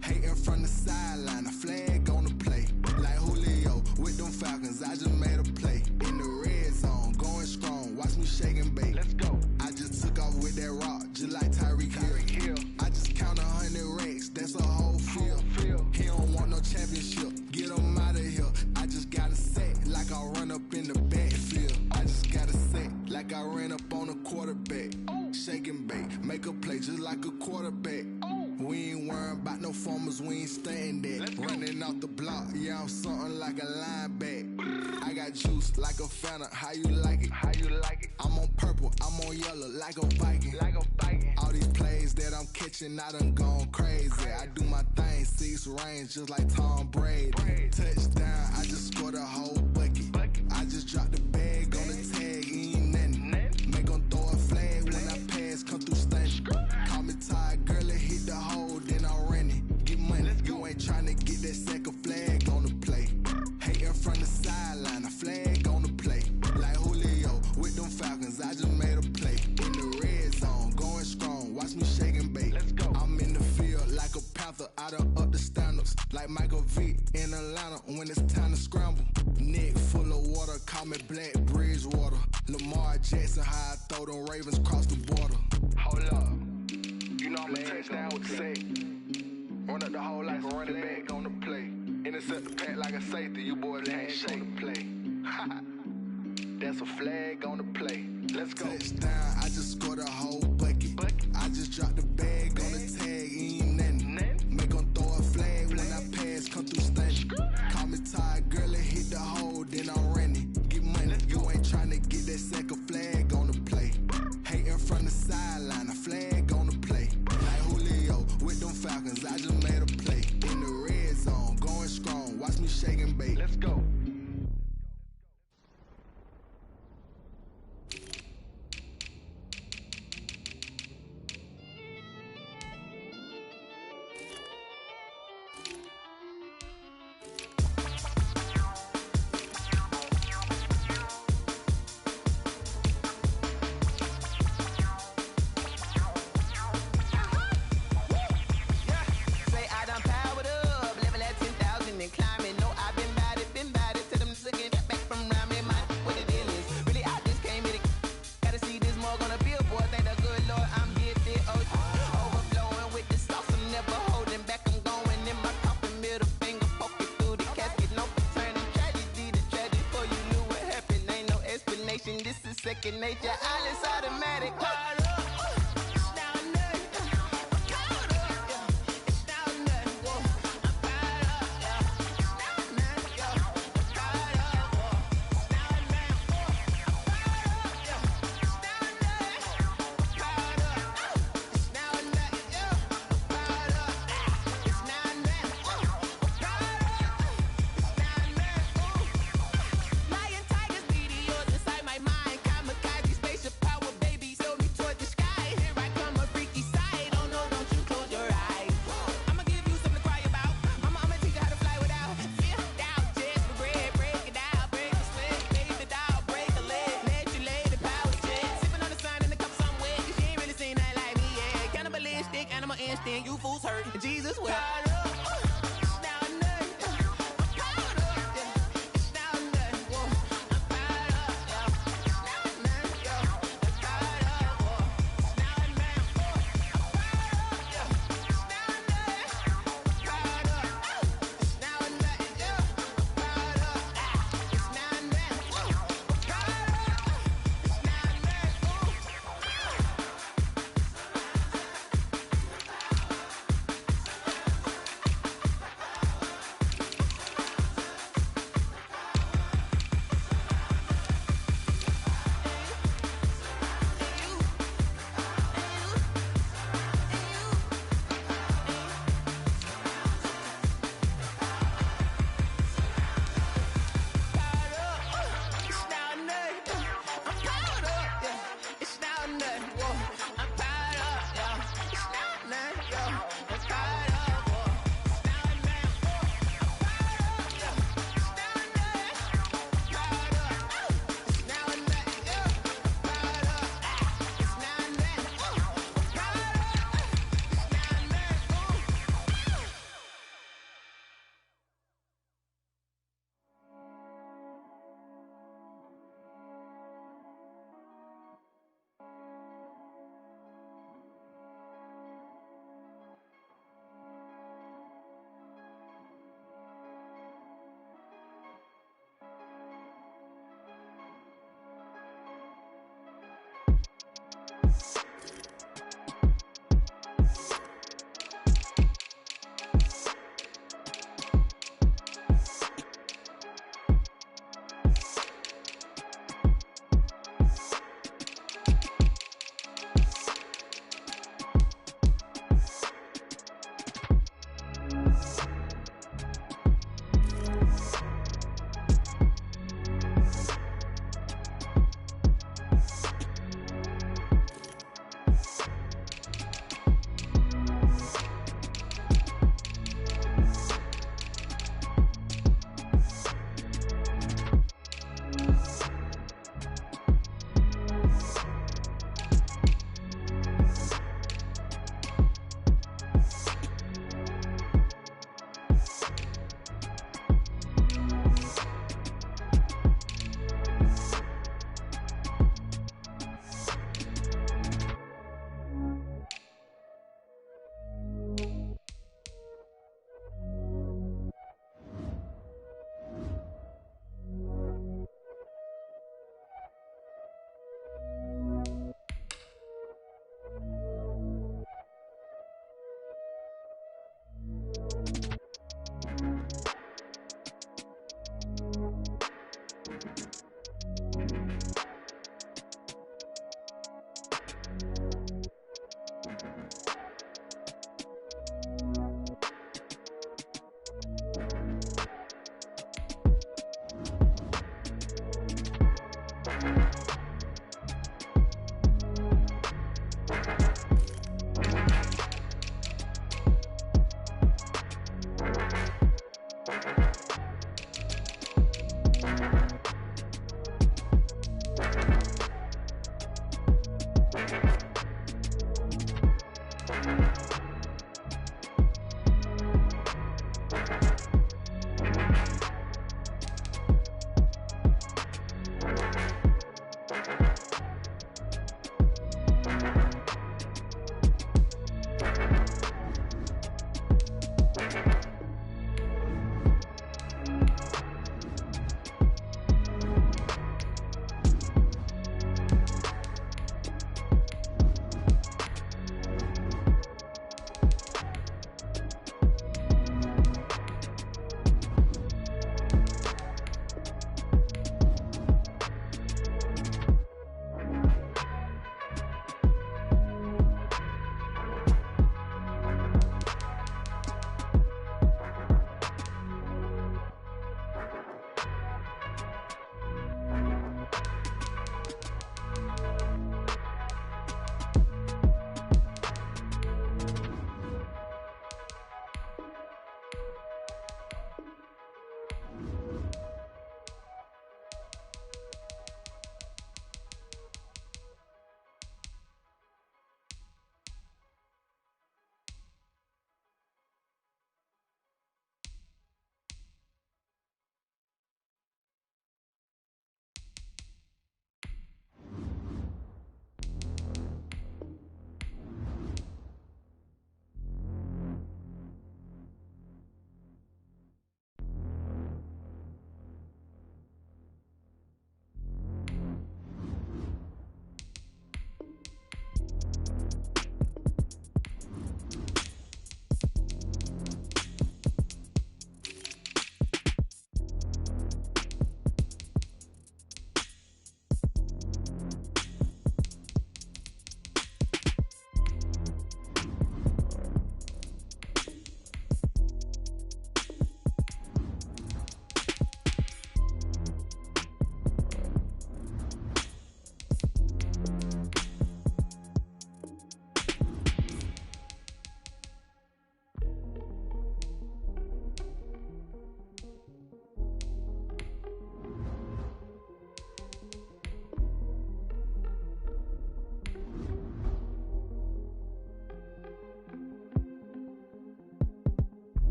Hating from the sideline, a flag on the play. Like Julio with them Falcons, I just made a play. In the red zone, going strong, watch me shake and bake. Let's go. I just took off with that rock, just like Tyreek Hill. I just count 100 racks, that's a whole field. He don't want no championship, get him out of here. I just got a set, like I run up in the backfield. I just got a set, like I ran up on a quarterback. Shake shake and bake. Make a play just like a quarterback. We ain't worrying about no formers, we ain't staying there. Running off the block, yeah, I'm something like a linebacker. I got juice like a Fanta, how you like it? How you like it? I'm on purple, I'm on yellow, like a Viking. Like a Viking. All these plays that I'm catching, I done gone crazy. I do my thing, 6 range, just like Tom Brady. Touchdown, I just scored a whole bucket. I just dropped the bag on the tag, ain't nothing. Make 'em throw a flag when I pass, come through stunning. Call me tired, girl, it hit the hole, then I ran it. Get money, you ain't tryna get that second flag on the play. Hating from the sideline, a flag on the play. Like Julio with them Falcons, I just made a play. In the red zone, going strong, watch me shake and bake. I'm in the field like a panther, I done up the standards. Like Michael Vick in Atlanta when it's time to scramble. Neck full of water, call me Black Bridgewater. Lamar Jackson, how I throw them Ravens cross the border. Hold up, you know I'm a touchdown with the sack. Run up the whole like a running back on the play. Intercept the pack like a safety, you boys ain't shake the play. That's a flag on the play. Let's go. Touchdown, I just scored a whole bucket. I just dropped the bag on the tag, ain't nothing. Make 'em throw a flag when I pass, come through stunning. Call me tired, girl, it hit the hole, then I ran it. Get money, you ain't tryna get that second flag on the play. Hating from the sideline, a flag on the play. Like Julio with them Falcons, I just made a play. In the red zone, going strong, watch me shake and bake. Let's go. Second nature, all is automatic. You fools hurt. Jesus will.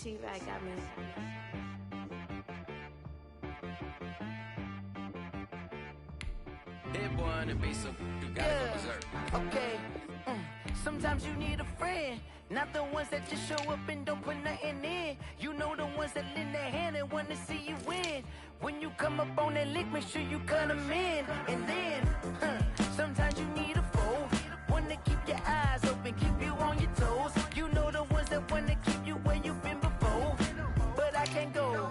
She right got me. Hit boy on the beat, so you gotta go berserk. Okay. Sometimes you need a friend, not the ones that just show up and don't put nothing in. You know the ones that lend their hand and want to see you win. When you come up on that lick, make sure you cut them in. And then, sometimes you need a foe, one to keep your eyes open, keep you on your toes. You know the ones that want to keep you where you've been before. But I can't go,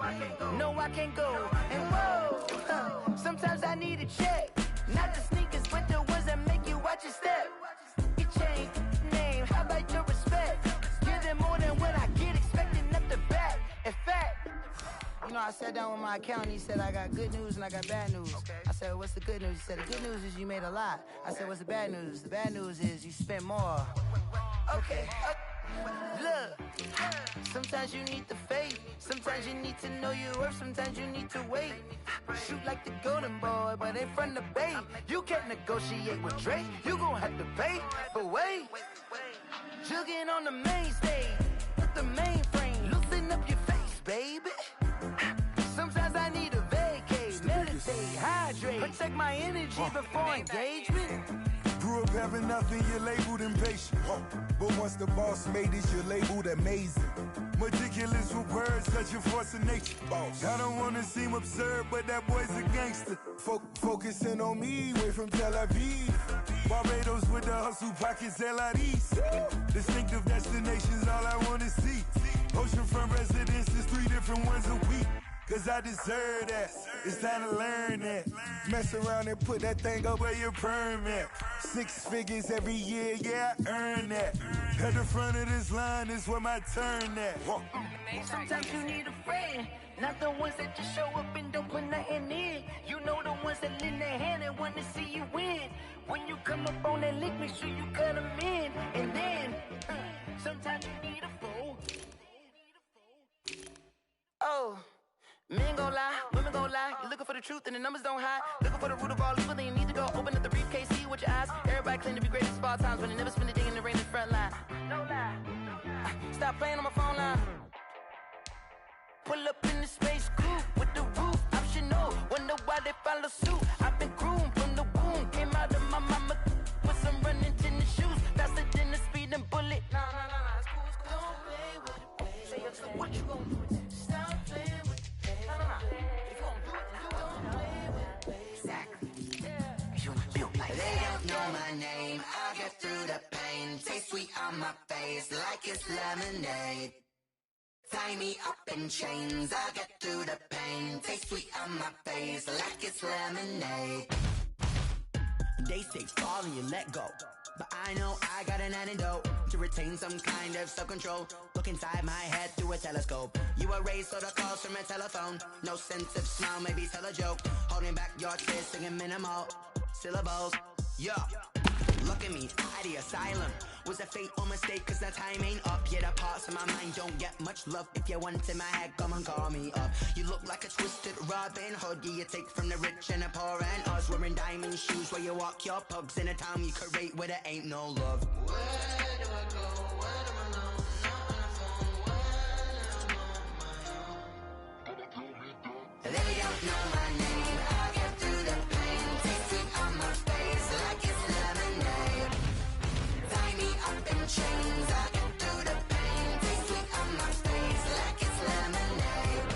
no I can't go. And whoa, sometimes I need a check. Not the sneakers, but the ones that make you watch your step. Your chain, name, how about your respect? Give them more than what I get, expecting up the back. In fact, you know, I sat down with my accountant, he said I got good news and I got bad news. I said, what's the good news? He said, the good news is you made a lot. I said, what's the bad news? The bad news is you spent more. Okay. Look, sometimes you need the faith, sometimes you need to know your worth, sometimes you need to wait. Shoot like the golden boy, but in front of the bay. You can't negotiate with Drake, you gon' have to pay. But wait, jugging on the main stage, with the mainframe, loosen up your face, baby. Sometimes I need a vacate, meditate, hydrate, protect my energy before engagement. Grew up having nothing, you're labeled impatient. But once the boss made it, you're labeled amazing. Meticulous with words, such a force of nature. I don't wanna seem absurd, but that boy's a gangster. Focusing on me, way from Tel Aviv. Barbados with the hustle pockets, LIDs. Distinctive destinations, all I wanna see. Oceanfront residences, 3 different ones a week. Cause I deserve that, it's time to learn that. Mess around and put that thing up where your perm at. 6 figures every year, yeah, I earn that. At the front of this line is where my turn at. Sometimes you need a friend, not the ones that just show up and don't put nothing in. You know the ones that lend their hand and want to see you win. When you come up on that lick, make sure you cut them in. And then, sometimes you need a fool. Oh. Men gon' lie, women gon' lie. You're looking for the truth and the numbers don't hide. Looking for the root of all evil, then you need to go open up the briefcase, see with your eyes. Everybody claim to be great at small times, but they never spend a day in the rain in the front line. No lie. Stop playing on my phone line. Pull up in the space coupe with the roof optional. Wonder why they follow suit. I've been groomed from the womb. Came out of my mama with some running tennis shoes. Faster than the speeding bullet. Nah, it's cool, it's cool. Don't play with it, baby. Say so what you gon' do with it? Stop playing with it. They don't know my name, I'll get through the pain. Taste sweet on my face like it's lemonade. Tie me up in chains, I'll get through the pain. Taste sweet on my face like it's lemonade. They say fall and you let go, but I know I got an antidote to retain some kind of self-control. Look inside my head through a telescope. You erase all the calls from a telephone. No sense of smile, maybe tell a joke. Holding back your tears, singing minimal syllables. Yeah, look at me, at the asylum. Was a fate or mistake, cause the time ain't up. Yeah, the parts of my mind don't get much love. If you want in my head, come and call me up. You look like a twisted Robin Hood. Yeah, you take from the rich and the poor and us. Wearing diamond shoes where you walk your pugs. In a town you create where there ain't no love. Where do I go? Where do I know? Not on the phone. When I'm on my own. They don't know my name. I'll get through the pain. Taste it on my face like it's lemonade. Tie me up in chains. I'll get through the pain. Taste it on my face like it's lemonade.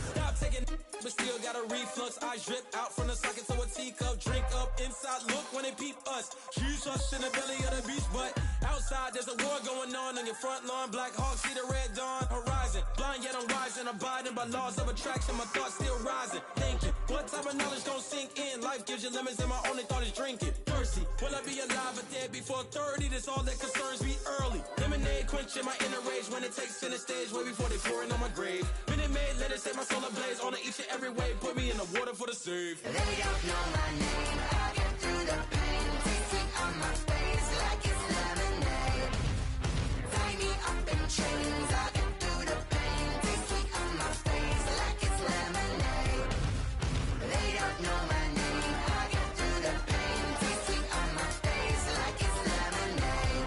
Stop taking but still got a reflux. Eyes drip out from the socket to a teacup. Drink up inside, look when they peep us. Choose us in the belly of the beast, but outside there's a war going on your front lawn. Black Hawk, see the red dawn horizon. Blind yet I'm rising, abiding by laws of attraction. My thoughts still rising, thinking what type of knowledge don't sink in. Life gives you lemons and my only thought is drinking. Thirsty, will I be alive or dead before 30? That's all that concerns me early. Lemonade quenching my inner rage when it takes center stage way before they pour it on my grave. Minute Maid, let it set my soul ablaze on each and every way. Put me in the water for the save. They don't know my name. I'll get through the pain. Taste it on my face like it's lemonade. Tie me up in chains. I'll get through the pain. Taste it on my face like it's lemonade. They don't know my name. I'll get through the pain. Taste it on my face like it's lemonade.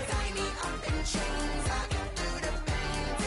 Tie me up in chains. I'll get through the pain.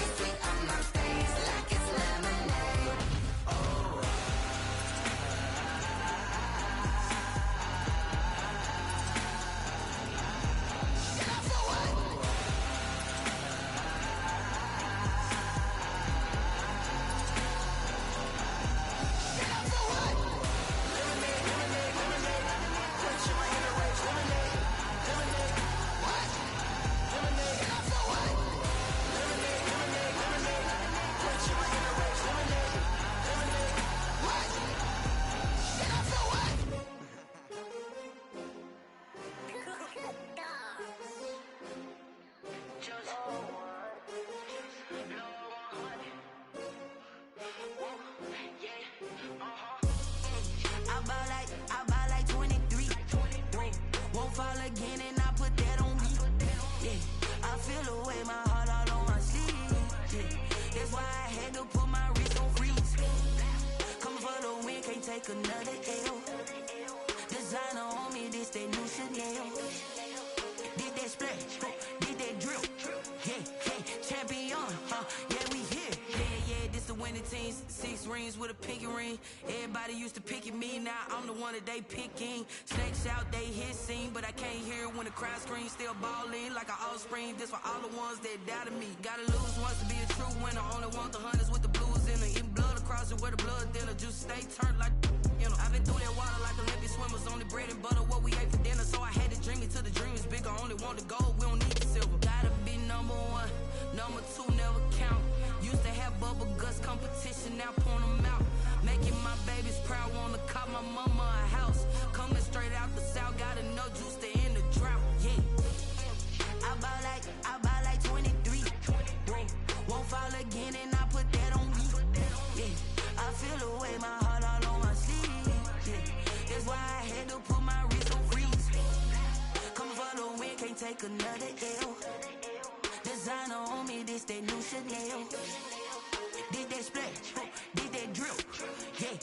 take another L. Designer on me, this that new Chanel. Did that splash, did that drill. Yeah, champion, yeah, we here. Yeah, this the winning team. 6 rings with a pinky ring. Everybody used to pick at me, now I'm the one that they picking. Snakes out, they hit scene, but I can't hear it when the crowd screams. Still balling like an offspring. This for all the ones that doubted me. Gotta lose once to be a true winner. Only want the hunters with the blues in it. Eating blood across it where the blood thinner. Just stay turned like, you know. I've been through that water like Olympic swimmers. Only bread and butter, what we ate for dinner. So I had to dream it till the dream is bigger. Only want the gold, we don't need the silver. Gotta be number 1, number 2 never count. Used to have bubble guts competition, now point them out. Making my babies proud, wanna call my mama a house. Coming straight out the south, gotta know juice to end the drought, yeah. I buy like 23. Won't fall again and I put that on me, yeah. I feel the way, my heart all on my sleeve, yeah. That's why I had to put my wrist on freeze. Coming for the win, can't take another L. Designer on me, this that new Chanel. Did that splash, did that drill. Yeah,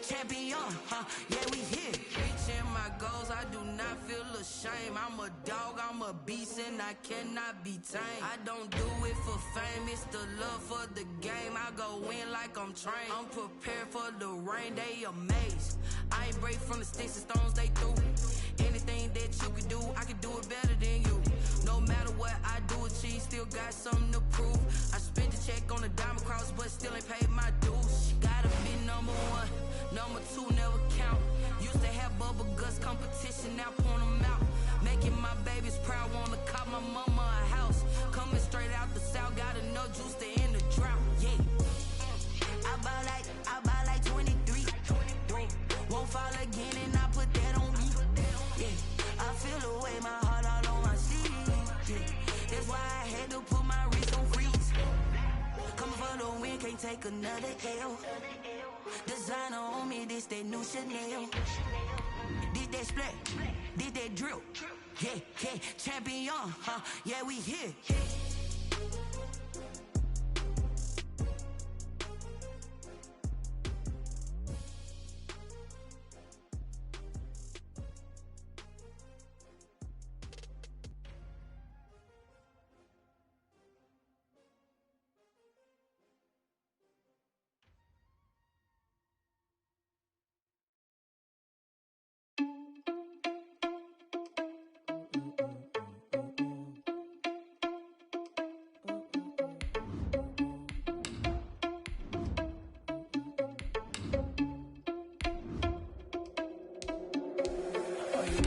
champion, yeah, we here. Reaching my goals, I do not feel ashamed. I'm a dog, I'm a beast, and I cannot be tamed. I don't do it for fame, it's the love for the game. I go in like I'm trained. I'm prepared for the rain, they amazed. I ain't break from the sticks and stones they threw. Anything that you can do, I can do it better than you. No matter what I do, achieve, still got something to prove. I spent the check on the diamond cross, but still ain't paid my dues. Gotta be number 1, number 2 never count. Used to have bubble guts competition, now point them out. Making my babies proud, wanna call my mama a house. Coming straight out the south, gotta know juice to end the drought, yeah. I buy like 23. Won't fall again and I put that on me, yeah. I feel the way, my heart all on my sleeve, yeah. That's why I had to put my wrist on freeze. Coming for the win, can't take another L. Designer on me, this that new Chanel. Did that splash, did that drill. Yeah, champion, yeah, we here.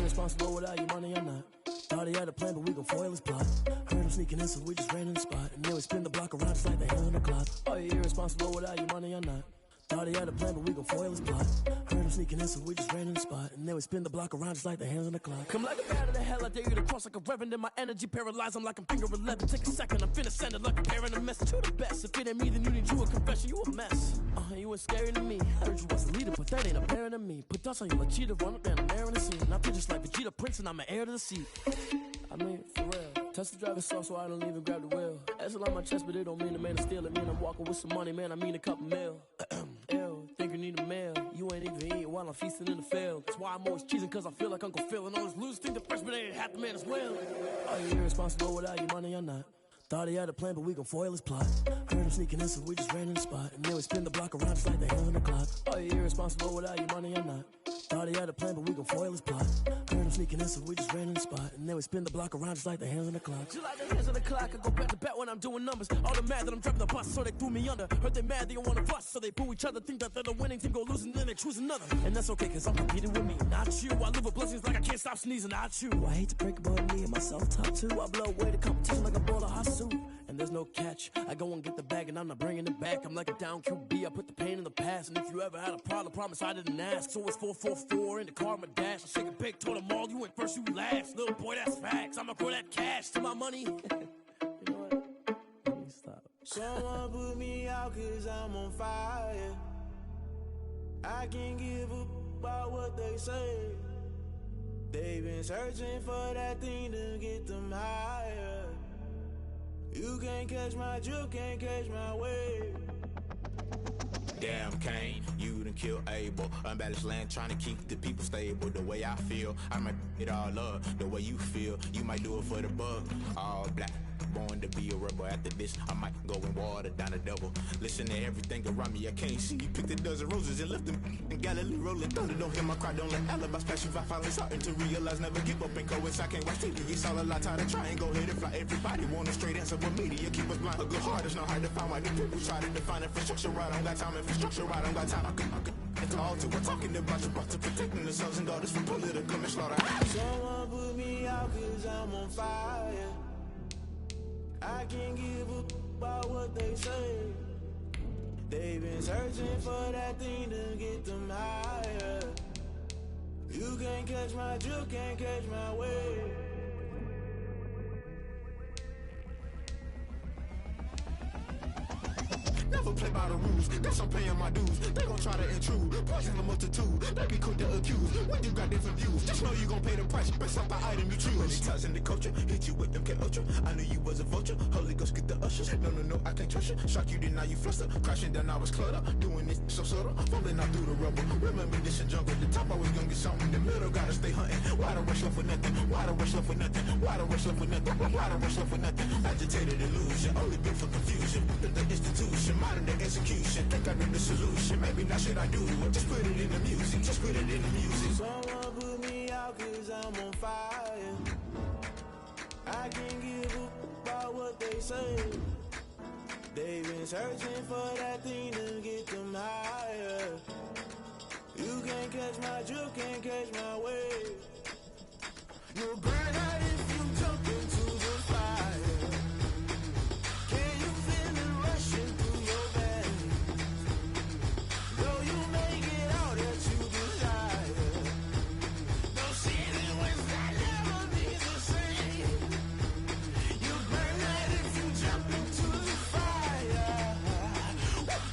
Responsible without your money or not. Thought he had a plan, but we gon' foil his plot. Heard him sneaking in, so we just ran in the spot. And then we spin the block around just like the hand on the clock. Are you irresponsible without your money or not? Thought he had a plan, but we gon' foil his plot. Heard him sneaking in, so we just ran in the spot. And then we spin the block around just like the hands on the clock. Come like a bat of the hell, I dare you to cross like a reverend. In my energy paralyzed, I'm like I'm finger 11. Take a second, I'm finna send it like a parent a message to the best. If it ain't me, then you need you a confession, you a mess. You ain't scary to me. Heard you was a leader, but that ain't apparent to me. Put dust on you like cheetah, run up down the air in the scene. I feel just like Vegeta Prince, and I'm an heir to the seat. I mean, for real. Touch the driver's soft, so I don't even grab the wheel. That's on my chest, but it don't mean the man to steal it. Mean I'm walking with some money, man, I mean a couple mil. Ew, think you need a meal. You ain't even eating while I'm feasting in the field. That's why I'm always cheesing, cause I feel like Uncle Phil. And all this lose think the freshman ain't half the man as well. Are you irresponsible without your money or not? Thought he had a plan, but we gon' foil his plot. Heard him sneaking in, so we just ran in the spot. And then we spin the block around just like the hand on the clock. Are you irresponsible without your money or not? Thought he had a plan, but we gon' foil his plot. Heard him sneaking in, so we just ran in the spot. And then we spin the block around just like the hands on the clock. Just like the hands on the clock, I go back to back when I'm doing numbers. All the mad that I'm driving the bus, so they threw me under. Heard they mad, they don't wanna bust, so they boo each other. Think that they're the winning team, go losing, then they choose another. And that's okay, cause I'm competing with me, not you. I live with blessings like I can't stop sneezing, not you. I hate to break it, but me and myself top two. I blow away the competition like a ball of hot soup. And there's no catch. I go and get the bag and I'm not bringing it back. I'm like a down QB, I put the pain in the past. And if you ever had a problem, promise I didn't ask. So it's 4-4-4 in the car, my dash. I shake a big, told them all, you went first, you last. Little boy, that's facts. I'ma grow that cash to my money. You know what? Let me stop. Someone put me out cause I'm on fire. I can't give a about what they say. They've been searching for that thing to get them higher. You can't catch my drift, can't catch my wave. Damn, Kane, you done killed Abel. Unbalanced land, trying to keep the people stable. The way I feel, I might it all up. The way you feel, you might do it for the bug. All black, born to be a rebel. After this, I might go and water down a double. Listen to everything around me, I can't see. Picked a dozen roses and left them in Galilee rolling thunder. Don't hear my cry, don't let alibis pass you. I finally starting to realize, never give up and coincide. Can't watch TV, it's all a lot. Tired of trying, go ahead and fly. Everybody want a straight answer, but media keep us blind. A good heart is not hard to find. Why the people try to define infrastructure right? I don't got time, infrastructure right? I don't got time. I could it's all to we're talking about your brother, protecting the sons and daughters from political manslaughter. Someone put me out cause I'm on fire. I can't give a about what they say. They've been searching for that thing to get them higher. You can't catch my drift, can't catch my wave. Never play by the rules, guess I'm paying my dues. They gon' try to intrude, poison the multitude. They be quick to accuse, when you got different views. Just know you gon' pay the price, based off the item you choose. Many ties in the culture, hit you with them K-Ultra. I knew you was a vulture, Holy Ghost get the ushers. No, I can't trust you. Shock you, then now you fluster. Crashing down, I was clutter. Doing this so subtle, falling out through the rubble. Remember this a jungle, the top always gonna get something. In the middle, gotta stay hunting. Why the rush left for nothing? Why the rush left for nothing? Why the rush left for nothing? Why the rush left for nothing? Agitated illusion, only been for confusion. The institution, modern day execution. Think I know the solution. Maybe not should I do it? Just put it in the music. Just put it in the music. Someone put me out cause I'm on fire. I can't give a about what they say. They've been searching for that thing to get them higher. You can't catch my drift, can't catch my wave. You'll burn out if you jump into the fire. Can you feel it rushing through your veins? Though you make it out that you desire. No ceiling was that never be the same. You burn out if you jump into the fire.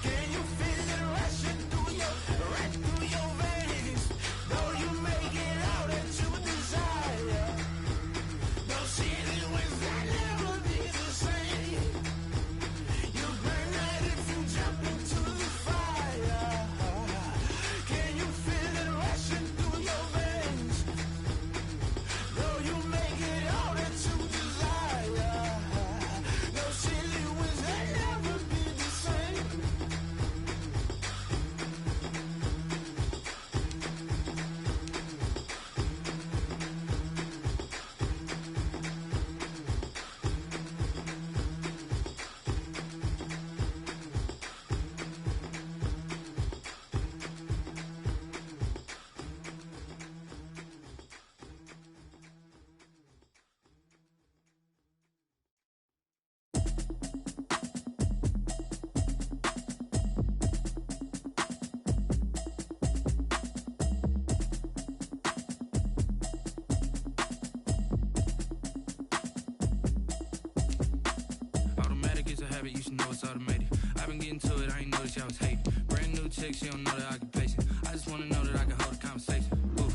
Can you feel it rushing through your veins? Though you make it out that you desire. No ceiling was that never be the same. You burn out if you jump into the fire. Can you feel it rushing through your veins? Though you make it out that you desire. No ceiling was that never be the same. Automatic is a habit, you should know it's automated. I've been getting to it, I ain't noticed y'all was hating. Brand new chick, she don't know the occupation. I just wanna know that I can hold a conversation. Ooh,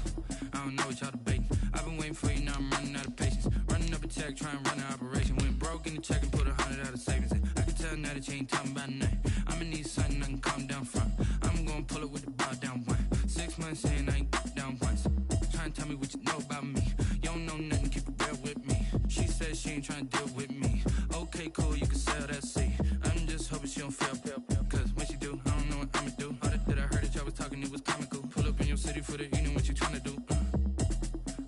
I don't know what y'all debating. I've been waiting for you, now I'm running out of patience. Running up a check, trying to run an operation. Went broke in the check and put 100 out of savings in. I can tell now that you ain't talking about nothing. I'ma need something I can calm down from. I'm gonna pull it with the bar down one. 6 months in, I ain't down once. Trying to tell me what you know about me. You don't know nothing, keep it real with me. She said she ain't trying to deal with me. Okay, cool, you can sell that seat. I'm just hoping she don't fail. Cause when she do, I don't know what I'ma do. All that I heard that y'all was talking, it was comical. Pull up in your city for the evening, what you tryna do?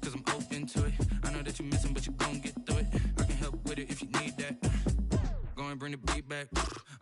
Cause I'm open to it. I know that you missing, but you gon' get through it. I can help with it if you need that. Go and bring the beat back.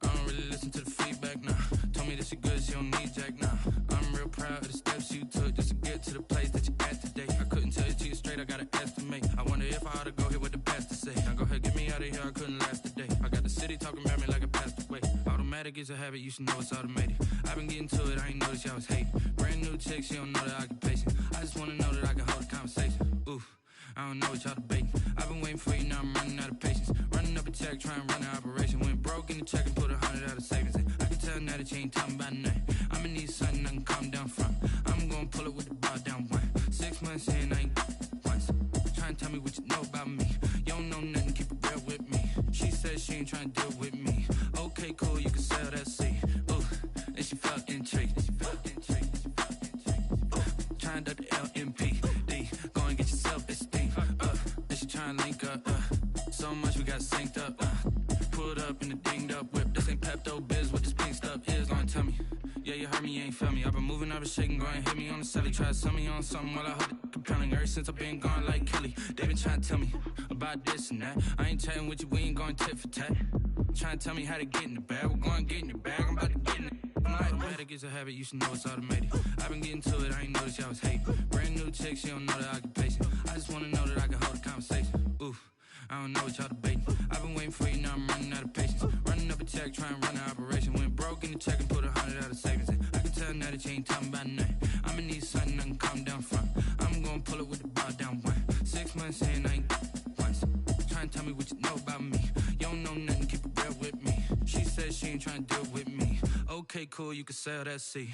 I don't really listen to the feedback, nah. Told me that she good, she don't need jack, nah. I'm real proud of the steps you took just to get to the place that you at today. I couldn't tell it to you straight, I gotta estimate. I wonder if I ought to go here with the pastor say. Now go ahead, get me out of here, I couldn't last a day. I got the city talking about me like a passed away. Automatic is a habit, you should know it's automated. I've been getting to it, I ain't noticed y'all was hating. Brand new chick, she don't know the occupation. I just wanna know that I can hold a conversation. Ooh, I don't know what y'all debating. I've been waiting for you, now I'm running out of patience. Running up a check, trying to run an operation. Went broke in the check and put 100 out of savings in. I can tell now that you ain't talking about nothing. I'ma need something I can calm down from. I'm gonna pull it with the bar down one. 6 months in, I ain't once. Trying to tell me what you know about me. You don't know nothing, keep it real with me. She said she ain't trying to deal with me. Okay, cool, you can sell that seat. Ooh, and she felt tryna link up. So much we got synced up. Pulled up in the dinged up whip. This ain't Pepto Biz, what this pink stuff is. Long tell me. Yeah, you heard me, you ain't felt me. I've been moving, I've been shaking, go and hit me on the celly. Try to sell me on something while I hold it compelling. Ever since I've been gone like Kelly, they been trying to tell me about this and that. I ain't chatting with you, we ain't going tit for tat. Trying to tell me how to get in the bag. We're going to get in the bag, I'm about to get in it. I'm like, automatic is a habit, you should know it's automated. I've been getting to it, I ain't noticed y'all was hating. Brand new chick, she don't know the occupation. I just wanna know that I can hold a conversation. Oof, I don't know what y'all debating. I've been waiting for you, now I'm running out of patience. Running up a check, trying to run an operation. Went broke in the check and put 100 out of savings in. I can tell now that you ain't talking about nothing. I'ma need something I can calm down front. I'm gonna pull it with the bar down one. 6 months saying I ain't once. Trying to tell me what you know about me. You don't know nothing, keep it real with me. She said she ain't trying to deal with me. Okay, cool, you can sell that C.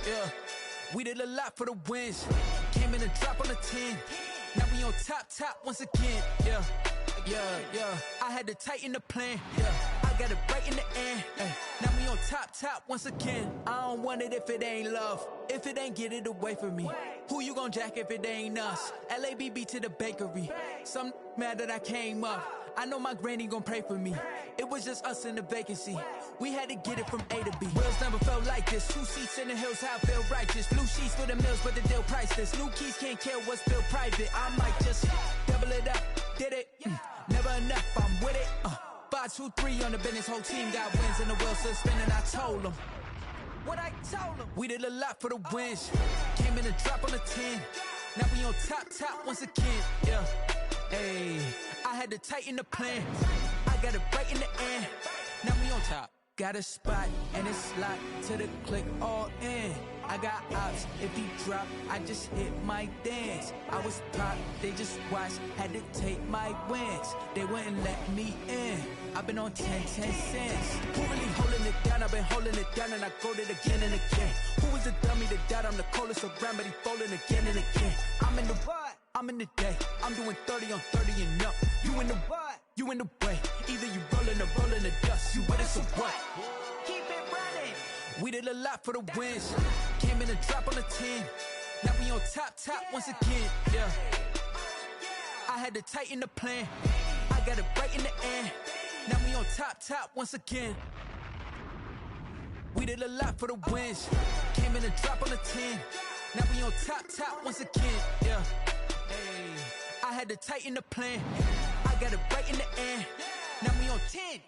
Yeah, we did a lot for the wins. Came in and drop on the 10. Now we on top once again. Yeah. I had to tighten the plan. Yeah, I got it right in the end. Now we on top once again. I don't want it if it ain't love. If it ain't, get it away from me. Who you gon' jack if it ain't us? LABB to the bakery. Some mad that I came up. I know my granny gon' pray for me. It was just us in the vacancy. We had to get it from A to B. Wheels never felt like this. 2 seats in the hills, how I feel righteous. Blue sheets for the mills, but the deal priceless. New keys can't kill what's still private. I might just double it up. Did it? Never enough, I'm with it. 5, 2, 3 on the business. Whole team got wins and the wheels still spinning. I told them what I told them. We did a lot for the wins. Came in and drop on the 10. Now we on top once again. Yeah. Hey, I had to tighten the plan. I got it right in the end. Now we on top. Got a spot and it's locked to the click all in. I got ops, if he drop, I just hit my dance. I was top, they just watched, had to take my wins. They wouldn't let me in. I've been on 10 cents. Who really holding it down? I've been holding it down and I go it again and again. Who was the dummy that died? I'm the coldest around, but he falling again and again. I'm in the what? I'm in the day. I'm doing 30 on 30 and up. You in the what? You in the way. Either you rolling or rolling the dust. You with us or what? Keep it running. We did a lot for the wins. Came in and drop on the 10. Now we on top once again. Yeah. I had to tighten the plan. I got it right in the end. Now we on top once again. We did a lot for the wins. Came in and drop on the 10. Now we on top once again. Yeah. Hey, I had to tighten the plan. I got it right in the end. Now we on 10.